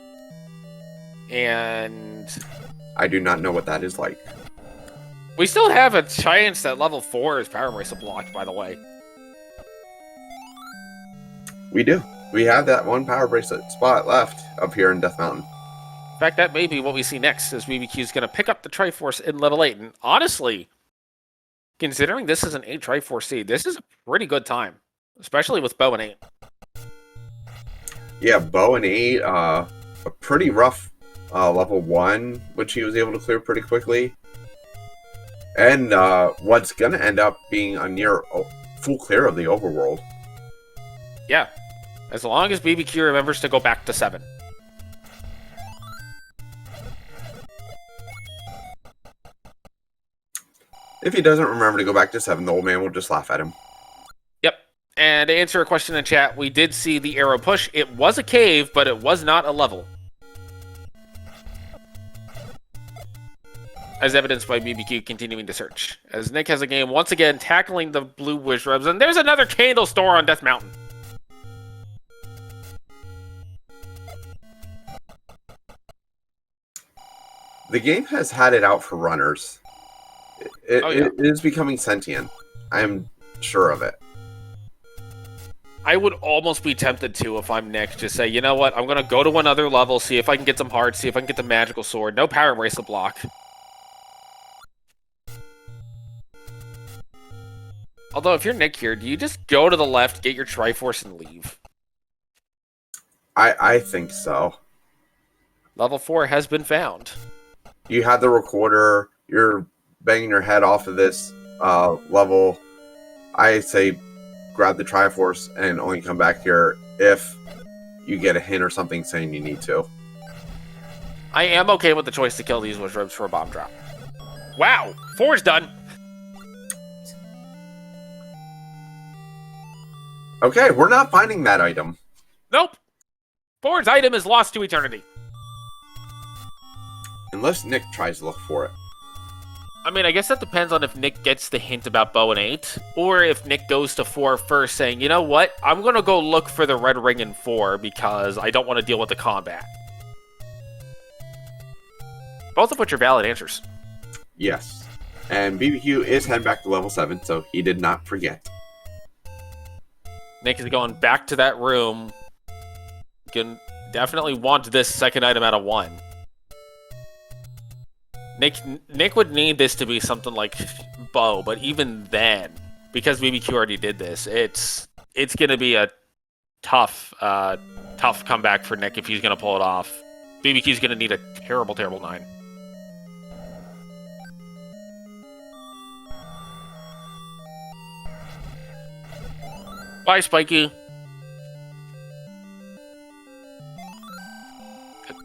And I do not know what that is like. we still have a chance that level 4 is power bracelet blocked, by the way. We do. We have that one power bracelet spot left up here in Death Mountain. In fact, that may be what we see next, as BBQ is going to pick up the Triforce in level 8. And honestly, considering this is an 8 Triforce seed, this is a pretty good time, especially with bow and 8. Yeah, bow and 8, a pretty rough level 1, which he was able to clear pretty quickly. And what's going to end up being a near full clear of the overworld. Yeah, as long as BBQ remembers to go back to 7. If he doesn't remember to go back to 7, the old man will just laugh at him. Yep. And to answer a question in chat, we did see the arrow push. It was a cave, but it was not a level. As evidenced by BBQ continuing to search. As NickHasAGame once again tackling the blue wish rubs. And there's another candle store on Death Mountain. The game has had it out for runners. It is becoming sentient. I'm sure of it. I would almost be tempted to, if I'm Nick, to say, you know what, I'm going to go to another level, see if I can get some hearts, see if I can get the magical sword. No power bracelet block. Although, if you're Nick here, do you just go to the left, get your Triforce, and leave? I think so. Level 4 has been found. You had the recorder, you're banging your head off of this level. I say grab the Triforce and only come back here if you get a hint or something saying you need to. I am okay with the choice to kill these wish robes for a bomb drop. Wow, 4's done. Okay, we're not finding that item. Nope. 4's item is lost to eternity. Unless Nick tries to look for it. I mean, I guess that depends on if Nick gets the hint about bow and 8, or if Nick goes to 4 first saying, you know what, I'm going to go look for the red ring in 4 because I don't want to deal with the combat. Both of which are valid answers. Yes. And BBQ is heading back to level 7, so he did not forget. Nick is going back to that room. You can definitely want this second item out of 1. Nick would need this to be something like bow, but even then, because BBQ already did this, it's going to be a tough comeback for Nick if he's going to pull it off. BBQ's going to need a terrible, terrible 9. Bye, Spiky.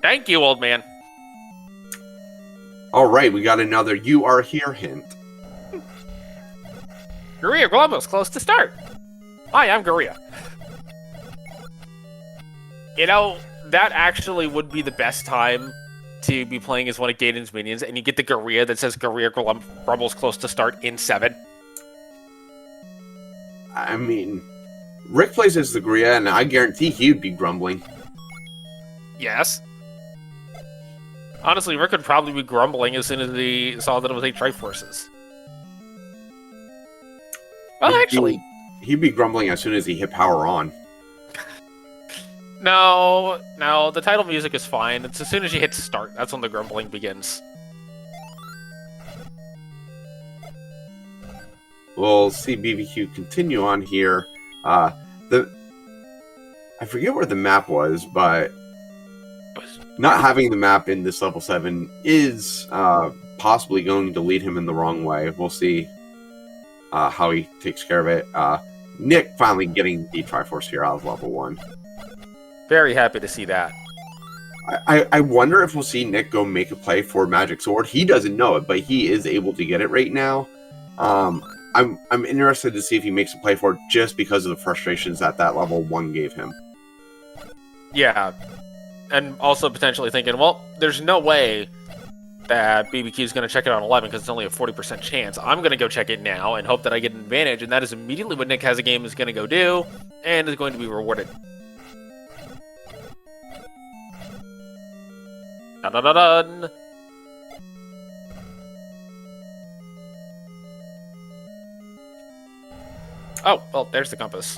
Thank you, old man. All right, we got another "you are here" hint. Guria Globo's close to start. Hi, I'm Guria. You know, that actually would be the best time to be playing as one of Gaden's minions, and you get the Garria that says Garria grumbles close to start in 7. I mean, Rick plays as the Gria, and I guarantee he'd be grumbling. Yes. Honestly, Rick would probably be grumbling as soon as he saw that it was 8 Triforces. Well, actually... He'd be grumbling as soon as he hit power on. No, the title music is fine. It's as soon as you hit start, that's when the grumbling begins. We'll see BBQ continue on here. I forget where the map was, but not having the map in this level 7 is possibly going to lead him in the wrong way. We'll see how he takes care of it. Nick finally getting the Triforce here out of level 1. Very happy to see that. I wonder if we'll see Nick go make a play for Magic Sword. He doesn't know it, but he is able to get it right now. I'm interested to see if he makes a play for it just because of the frustrations that level 1 gave him. Yeah. And also potentially thinking, well, there's no way that BBQ is going to check it on 11 because it's only a 40% chance. I'm going to go check it now and hope that I get an advantage, and that is immediately what NickHasAGame is going to go do, and is going to be rewarded. Dun-dun-dun-dun! Oh, well, there's the compass.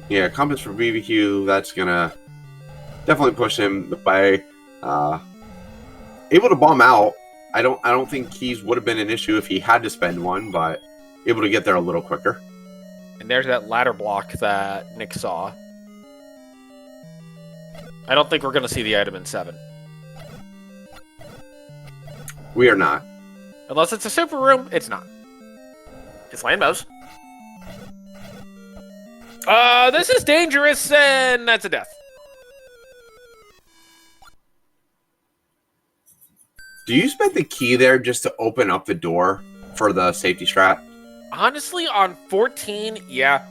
Yeah, compass for BBQ, that's gonna definitely push him by able to bomb out. I don't think keys would have been an issue if he had to spend one, but able to get there a little quicker. And there's that ladder block that Nick saw. I don't think we're going to see the item in 7. We are not. Unless it's a super room, it's not. It's Landmo's. This is dangerous, and that's a death. Do you spend the key there just to open up the door for the safety strat? Honestly, on 14, yeah.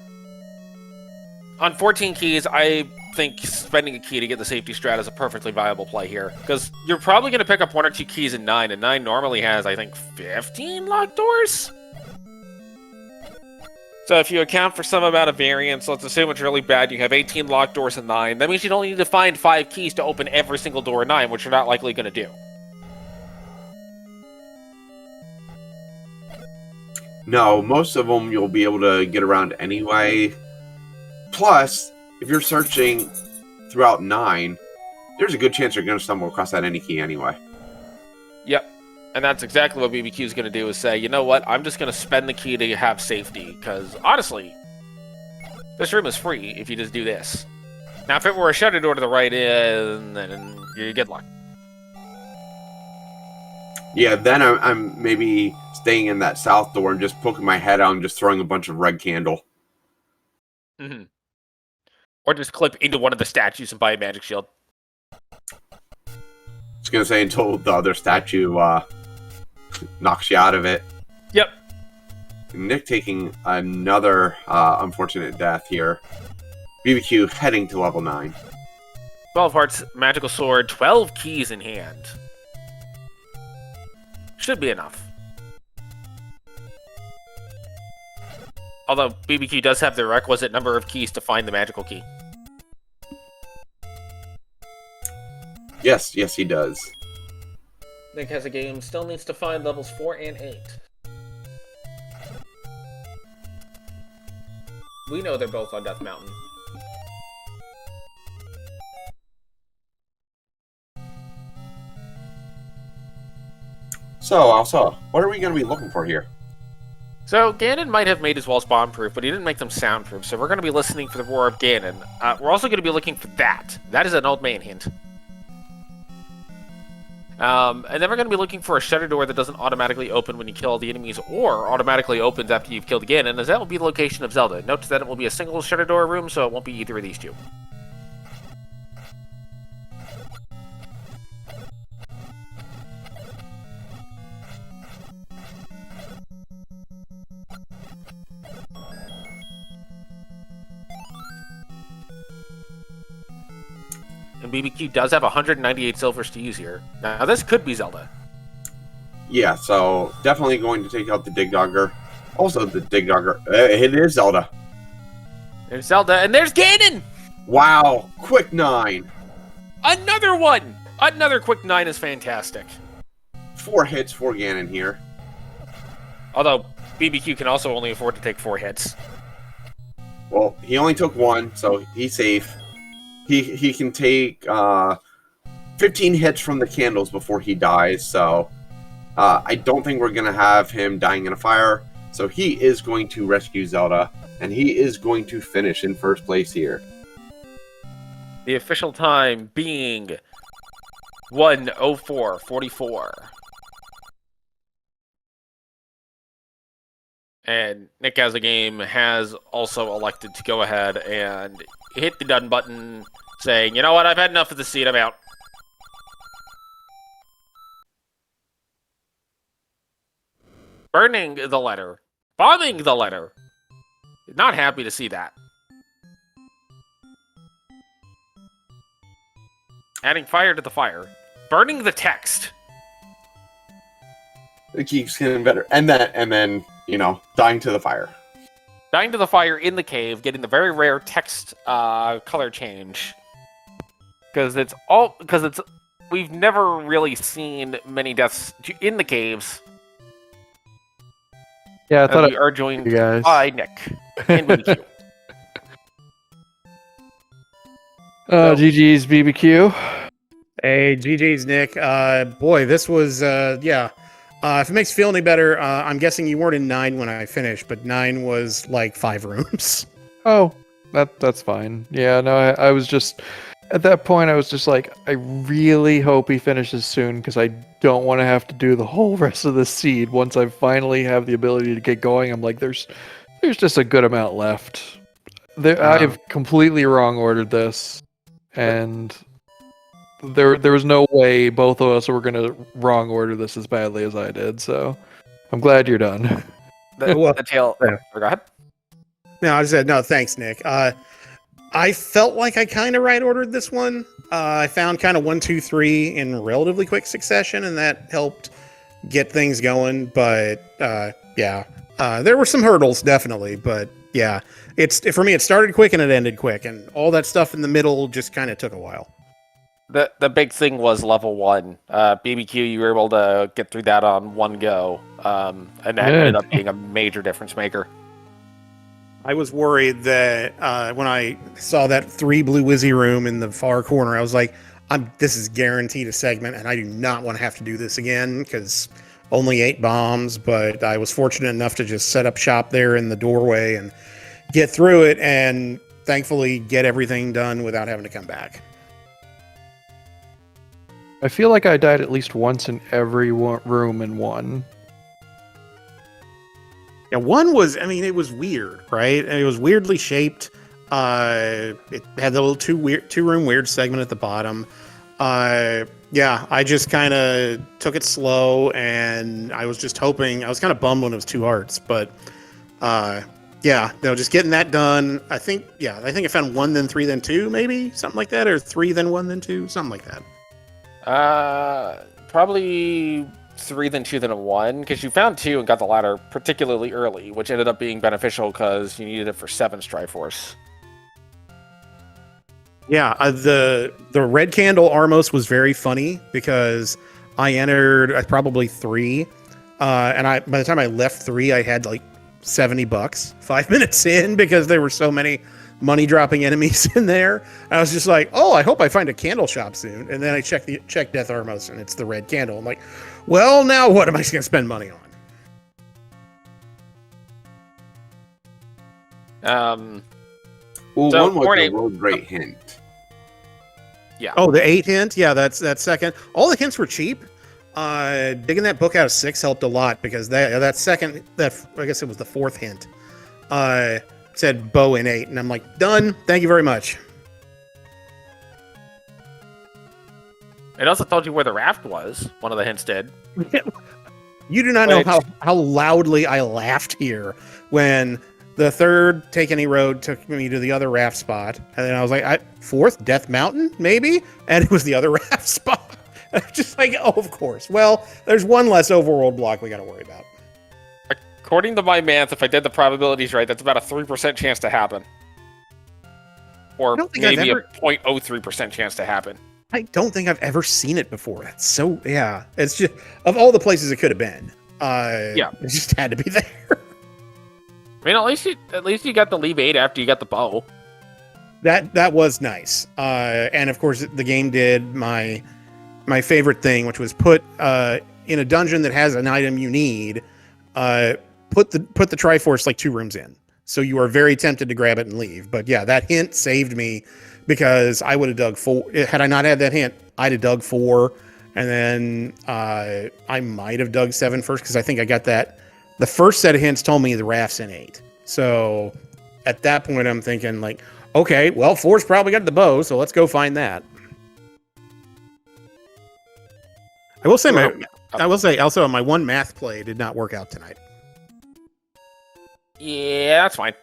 On 14 keys, I think spending a key to get the safety strat is a perfectly viable play here. Because you're probably going to pick up 1 or 2 keys in 9, and 9 normally has, I think, 15 locked doors? So if you account for some amount of variance, let's assume it's really bad, you have 18 locked doors in 9, that means you don't need to find 5 keys to open every single door in 9, which you're not likely going to do. No, most of them you'll be able to get around anyway. Plus, if you're searching throughout 9, there's a good chance you're going to stumble across that any key anyway. Yep. And that's exactly what BBQ is going to do, is say, you know what, I'm just going to spend the key to have safety, because, honestly, this room is free if you just do this. Now, if it were a shutter door to the right, then you get luck. Yeah, then I'm maybe staying in that south door and just poking my head out and just throwing a bunch of red candle. Mm-hmm. Or just clip into one of the statues and buy a magic shield. I was going to say until the other statue knocks you out of it. Yep. Nick taking another unfortunate death here. BBQ heading to level 9. 12 hearts, magical sword, 12 keys in hand. Should be enough. Although BBQ does have the requisite number of keys to find the magical key. Yes, he does. NickHasAGame still needs to find levels 4 and 8. We know they're both on Death Mountain. So, also, what are we going to be looking for here? So, Ganon might have made his walls bomb-proof, but he didn't make them soundproof, so we're going to be listening for the roar of Ganon. We're also going to be looking for that. That is an old man hint. And then we're going to be looking for a shutter door that doesn't automatically open when you kill the enemies, or automatically opens after you've killed Ganon, as that will be the location of Zelda. Note that it will be a single shutter door room, so it won't be either of these two. and BBQ does have 198 silvers to use here. Now, this could be Zelda. Yeah, so definitely going to take out the Dig Dogger. Also, the Dig Dogger. It is Zelda. There's Zelda, and there's Ganon! Wow, quick 9. Another one! Another quick 9 is fantastic. 4 hits for Ganon here. Although, BBQ can also only afford to take 4 hits. Well, he only took 1, so he's safe. He can take 15 hits from the candles before he dies, so I don't think we're going to have him dying in a fire. So he is going to rescue Zelda, and he is going to finish in first place here. The official time being 1:04:44. And NickHasAGame has also elected to go ahead and hit the done button, saying, you know what, I've had enough of the seed, I'm out. Burning the letter. Bombing the letter. Not happy to see that. Adding fire to the fire. Burning the text. It keeps getting better. And then, dying to the fire. Dying to the fire in the cave, getting the very rare text color change. Because we've never really seen many deaths in the caves. Yeah, I thought we are joined you guys. by Nick and BBQ. GG's BBQ. Hey, GG's Nick. Boy, this was if it makes you feel any better, I'm guessing you weren't in 9 when I finished, but 9 was like 5 rooms. Oh, that's fine. Yeah, no, I was just at that point. I was just like, I really hope he finishes soon because I don't want to have to do the whole rest of the seed once I finally have the ability to get going. I'm like, there's just a good amount left. I have completely wrong ordered this, and there was no way both of us were gonna wrong order this as badly as I did. So I'm glad you're done. The tail. Yeah. Go ahead. No, I said no. Thanks, Nick. I felt like I kind of right ordered this one. I found kind of 1, 2, 3 in relatively quick succession, and that helped get things going. But there were some hurdles definitely. But yeah, for me, it started quick and it ended quick, and all that stuff in the middle just kind of took a while. The big thing was level 1. BBQ, you were able to get through that on one go, and that ended up being a major difference maker. I was worried that when I saw that 3 blue Wizzy room in the far corner, I was like, this is guaranteed a segment, and I do not want to have to do this again, because only 8 bombs, but I was fortunate enough to just set up shop there in the doorway and get through it, and thankfully get everything done without having to come back. I feel like I died at least once in every room in 1. Yeah, 1 was, it was weird, right? It was weirdly shaped. It had the little two-room weird segment at the bottom. I just kind of took it slow, and I was just hoping. I was kind of bummed when it was 2 hearts, but just getting that done. I think I found 1, then 3, then 2, maybe something like that, or 3, then 1, then 2, something like that. Probably 3, then 2, then a 1, because you found 2 and got the ladder particularly early, which ended up being beneficial because you needed it for 7 Striforce. Yeah, the red candle Armos was very funny because I entered probably 3, and by the time I left 3, I had like $70 5 minutes in because there were so many money dropping enemies in there. I was just like, oh, I hope I find a candle shop soon. And then I check Death Armos, and it's the red candle. I'm like, well, now what am I going to spend money on? Well, So, 1 was morning. a real great hint. Yeah. Oh, the 8 hint? Yeah, that's second. All the hints were cheap. Digging that book out of 6 helped a lot because that second, I guess it was the 4th hint, said bow in 8, and I'm like, done. Thank you very much. It also told you where the raft was. One of the hints did. You do not know how loudly I laughed here when The third Take Any Road took me to the other raft spot. And then I was like, fourth, Death Mountain, maybe? And it was the other raft spot. And I'm just like, oh, of course. Well, there's one less overworld block we got to worry about. According to my math, if I did the probabilities right, that's about a 3% chance to happen. Or maybe a 0.03% chance to happen. I don't think I've ever seen it before. That's so, yeah. It's just, of all the places it could have been, it just had to be there. I mean, at least you got the leave 8 after you got the bow. That was nice. And of course, the game did my favorite thing, which was put in a dungeon that has an item you need. Put the Triforce like 2 rooms in, so you are very tempted to grab it and leave. But yeah, that hint saved me because I would have dug 4. Had I not had that hint, I'd have dug 4, and then I might have dug 7 first because I think I got that. The first set of hints told me the raft's in 8. So at that point, I'm thinking like, okay, well, 4's probably got the bow, so let's go find that. I will say also my one math play did not work out tonight. Yeah, that's fine.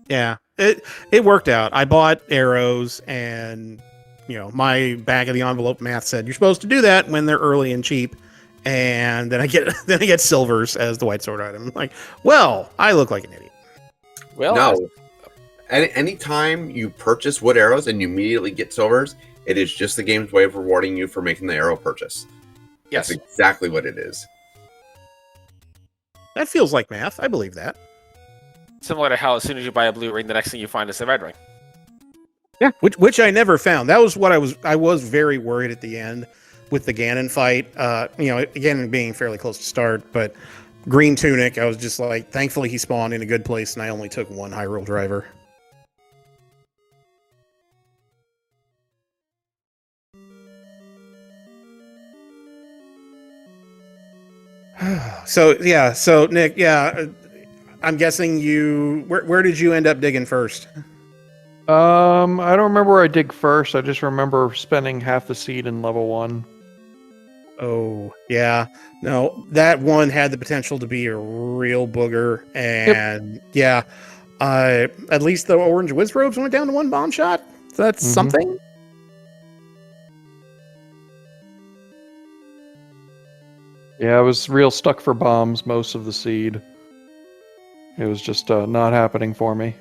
Yeah, it worked out. I bought arrows, and my back of the envelope math said you're supposed to do that when they're early and cheap. And then I get silvers as the white sword item. I'm like, well, I look like an idiot. Well, no. Anytime you purchase wood arrows and you immediately get silvers, it is just the game's way of rewarding you for making the arrow purchase. Yes. That's exactly what it is. That feels like math. I believe that. Similar to how as soon as you buy a blue ring, the next thing you find is a red ring. Yeah, which I never found. That was what I was very worried at the end with the Ganon fight. Ganon being fairly close to start, but Green Tunic, I was just like, thankfully he spawned in a good place, and I only took 1 Hyrule driver. So Nick, I'm guessing where did you end up digging first? I don't remember where I dig first. I just remember spending half the seed in level 1. Oh, yeah. No, that one had the potential to be a real booger. And at least the orange Wizrobes went down to 1 bomb shot. So that's something. Yeah, I was real stuck for bombs most of the seed. It was just not happening for me.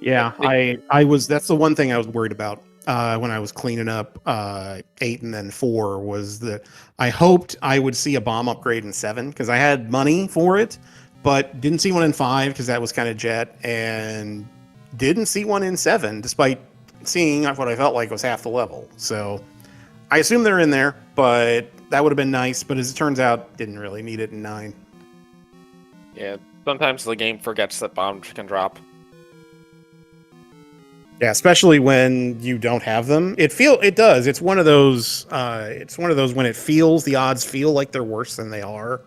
Yeah, I was. That's the one thing I was worried about when I was cleaning up 8 and then 4 was that I hoped I would see a bomb upgrade in 7 because I had money for it, but didn't see one in 5 because that was kind of jet, and didn't see one in 7 despite seeing what I felt like was half the level. So I assume they're in there, but that would have been nice. But as it turns out, didn't really need it in 9. Yeah, sometimes the game forgets that bombs can drop. Yeah, especially when you don't have them. It does. It's one of those. It's one of those when it feels the odds feel like they're worse than they are.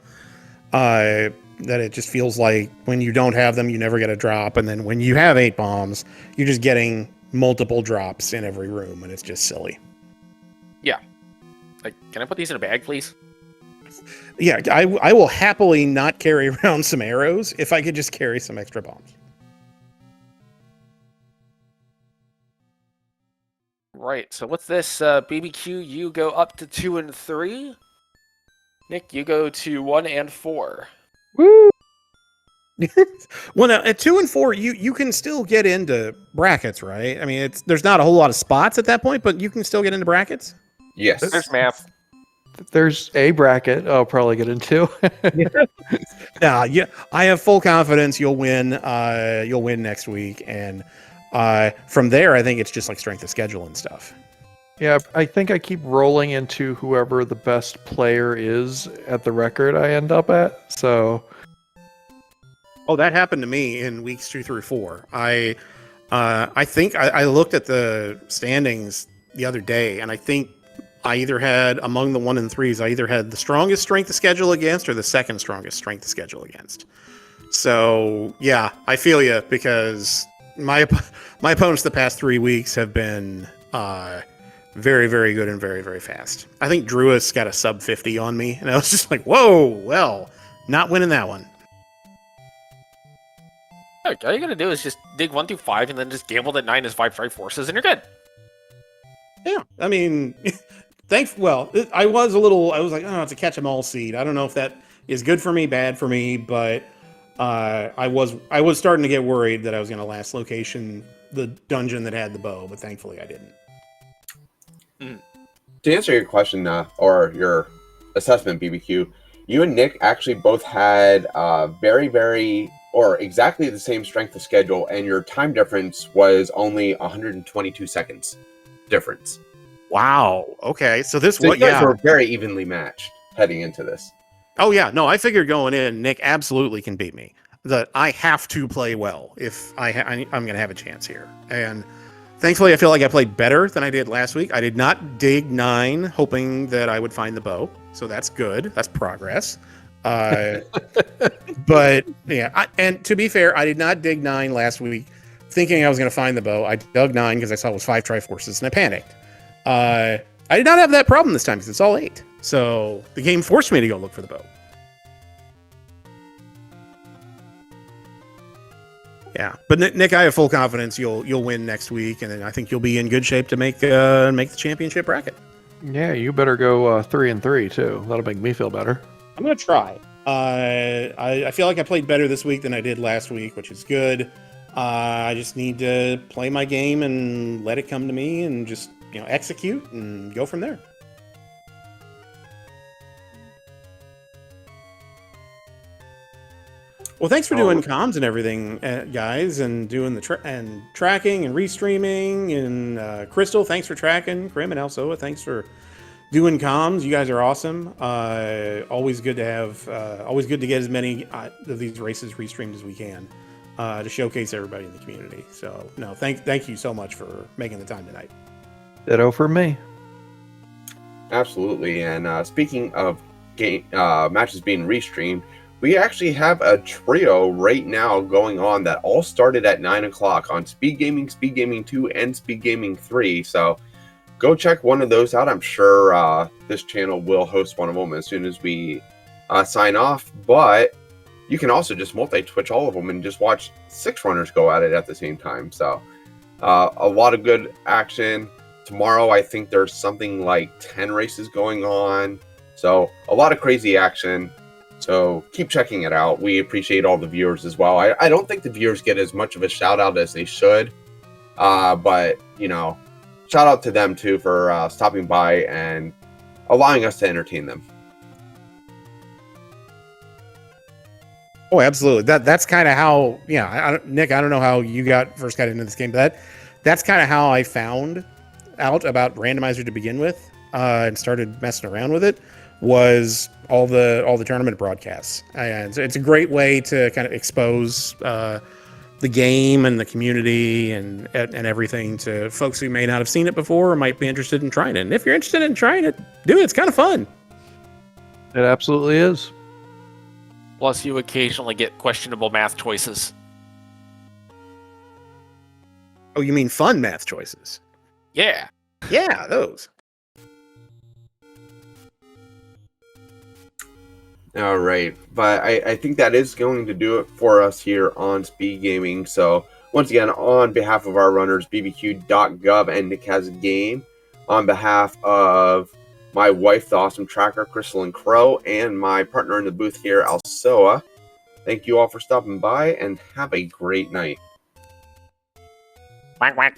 That it just feels like when you don't have them, you never get a drop, and then when you have 8 bombs, you're just getting multiple drops in every room, and it's just silly. Yeah. Like, can I put these in a bag, please? Yeah, I will happily not carry around some arrows if I could just carry some extra bombs. Right, so what's this? BBQ, you go up to 2 and 3. Nick, you go to 1 and 4. Woo! Well, now at 2 and 4, you can still get into brackets, right? I mean, there's not a whole lot of spots at that point, but you can still get into brackets. Yes. There's math. There's a bracket I'll probably get into. Yeah, I have full confidence you'll win. You'll win next week, and from there, I think it's just like strength of schedule and stuff. Yeah, I think I keep rolling into whoever the best player is at the record I end up at. So, oh, that happened to me in weeks 2 through 4. I think I looked at the standings the other day, and I think I either had among the 1 and 3s, I either had the strongest strength of schedule against or the second strongest strength of schedule against. So yeah, I feel you because my opponents the past 3 weeks have been very, very good and very, very fast. I think Druis got a sub 50 on me, and I was just like, whoa, well, not winning that one. Look, all you gotta do is just dig 1 through 5 and then just gamble that 9 is 5 Triforces and you're good. Yeah, I mean, I was like, oh, it's a catch 'em all seed. I don't know if that is good for me, bad for me, but I was starting to get worried that I was going to last location the dungeon that had the bow, but thankfully I didn't. To answer your question, or your assessment, BBQ, you and Nick actually both had very, very, or exactly the same strength of schedule, and your time difference was only 122 seconds difference. Wow. Okay. So this So you guys were very evenly matched heading into this. Oh yeah. No, I figured going in, Nick absolutely can beat me. That I have to play well if I'm going to have a chance here. And thankfully, I feel like I played better than I did last week. I did not dig 9, hoping that I would find the bow. So that's good. That's progress. But yeah, and to be fair, I did not dig 9 last week thinking I was going to find the bow. I dug 9 because I saw it was 5 Triforces and I panicked. I did not have that problem this time because it's all 8. So the game forced me to go look for the bow. Yeah, but Nick, I have full confidence you'll win next week, and then I think you'll be in good shape to make the championship bracket. Yeah, you better go 3-3 too. That'll make me feel better. I'm gonna try. I feel like I played better this week than I did last week, which is good. I just need to play my game and let it come to me, and just execute and go from there. Well, thanks for doing comms and everything, guys, and doing the tracking and restreaming. And Crystal, thanks for tracking. Krim and Elsoa, thanks for doing comms. You guys are awesome. Always good to have. Always good to get as many of these races restreamed as we can to showcase everybody in the community. So, no, thank you so much for making the time tonight. Ditto for me. Absolutely. And speaking of matches being restreamed, we actually have a trio right now going on that all started at 9 o'clock on SpeedGaming, SpeedGaming 2, and SpeedGaming 3. So go check one of those out. I'm sure this channel will host one of them as soon as we sign off. But you can also just multi-Twitch all of them and just watch 6 runners go at it at the same time. So a lot of good action. Tomorrow, I think there's something like 10 races going on. So a lot of crazy action. So keep checking it out. We appreciate all the viewers as well. I don't think the viewers get as much of a shout out as they should. But, shout out to them too for stopping by and allowing us to entertain them. Oh, absolutely. That's kind of how, Nick, I don't know how you first got into this game, but that's kind of how I found out about Randomizer to begin with and started messing around with it. Was all the tournament broadcasts, and it's a great way to kind of expose the game and the community and everything to folks who may not have seen it before or might be interested in trying it. And if you're interested in trying it, do it. It's kind of fun. It absolutely is. Plus, you occasionally get questionable math choices. Oh, you mean fun math choices? Yeah. Yeah, those. All right, but I think that is going to do it for us here on SpeedGaming. So once again, on behalf of our runners, BBQ.gov and NickHasAGame, on behalf of my wife, the awesome tracker, Crystal and Crow, and my partner in the booth here, Alsoa, thank you all for stopping by and have a great night. Quack, quack.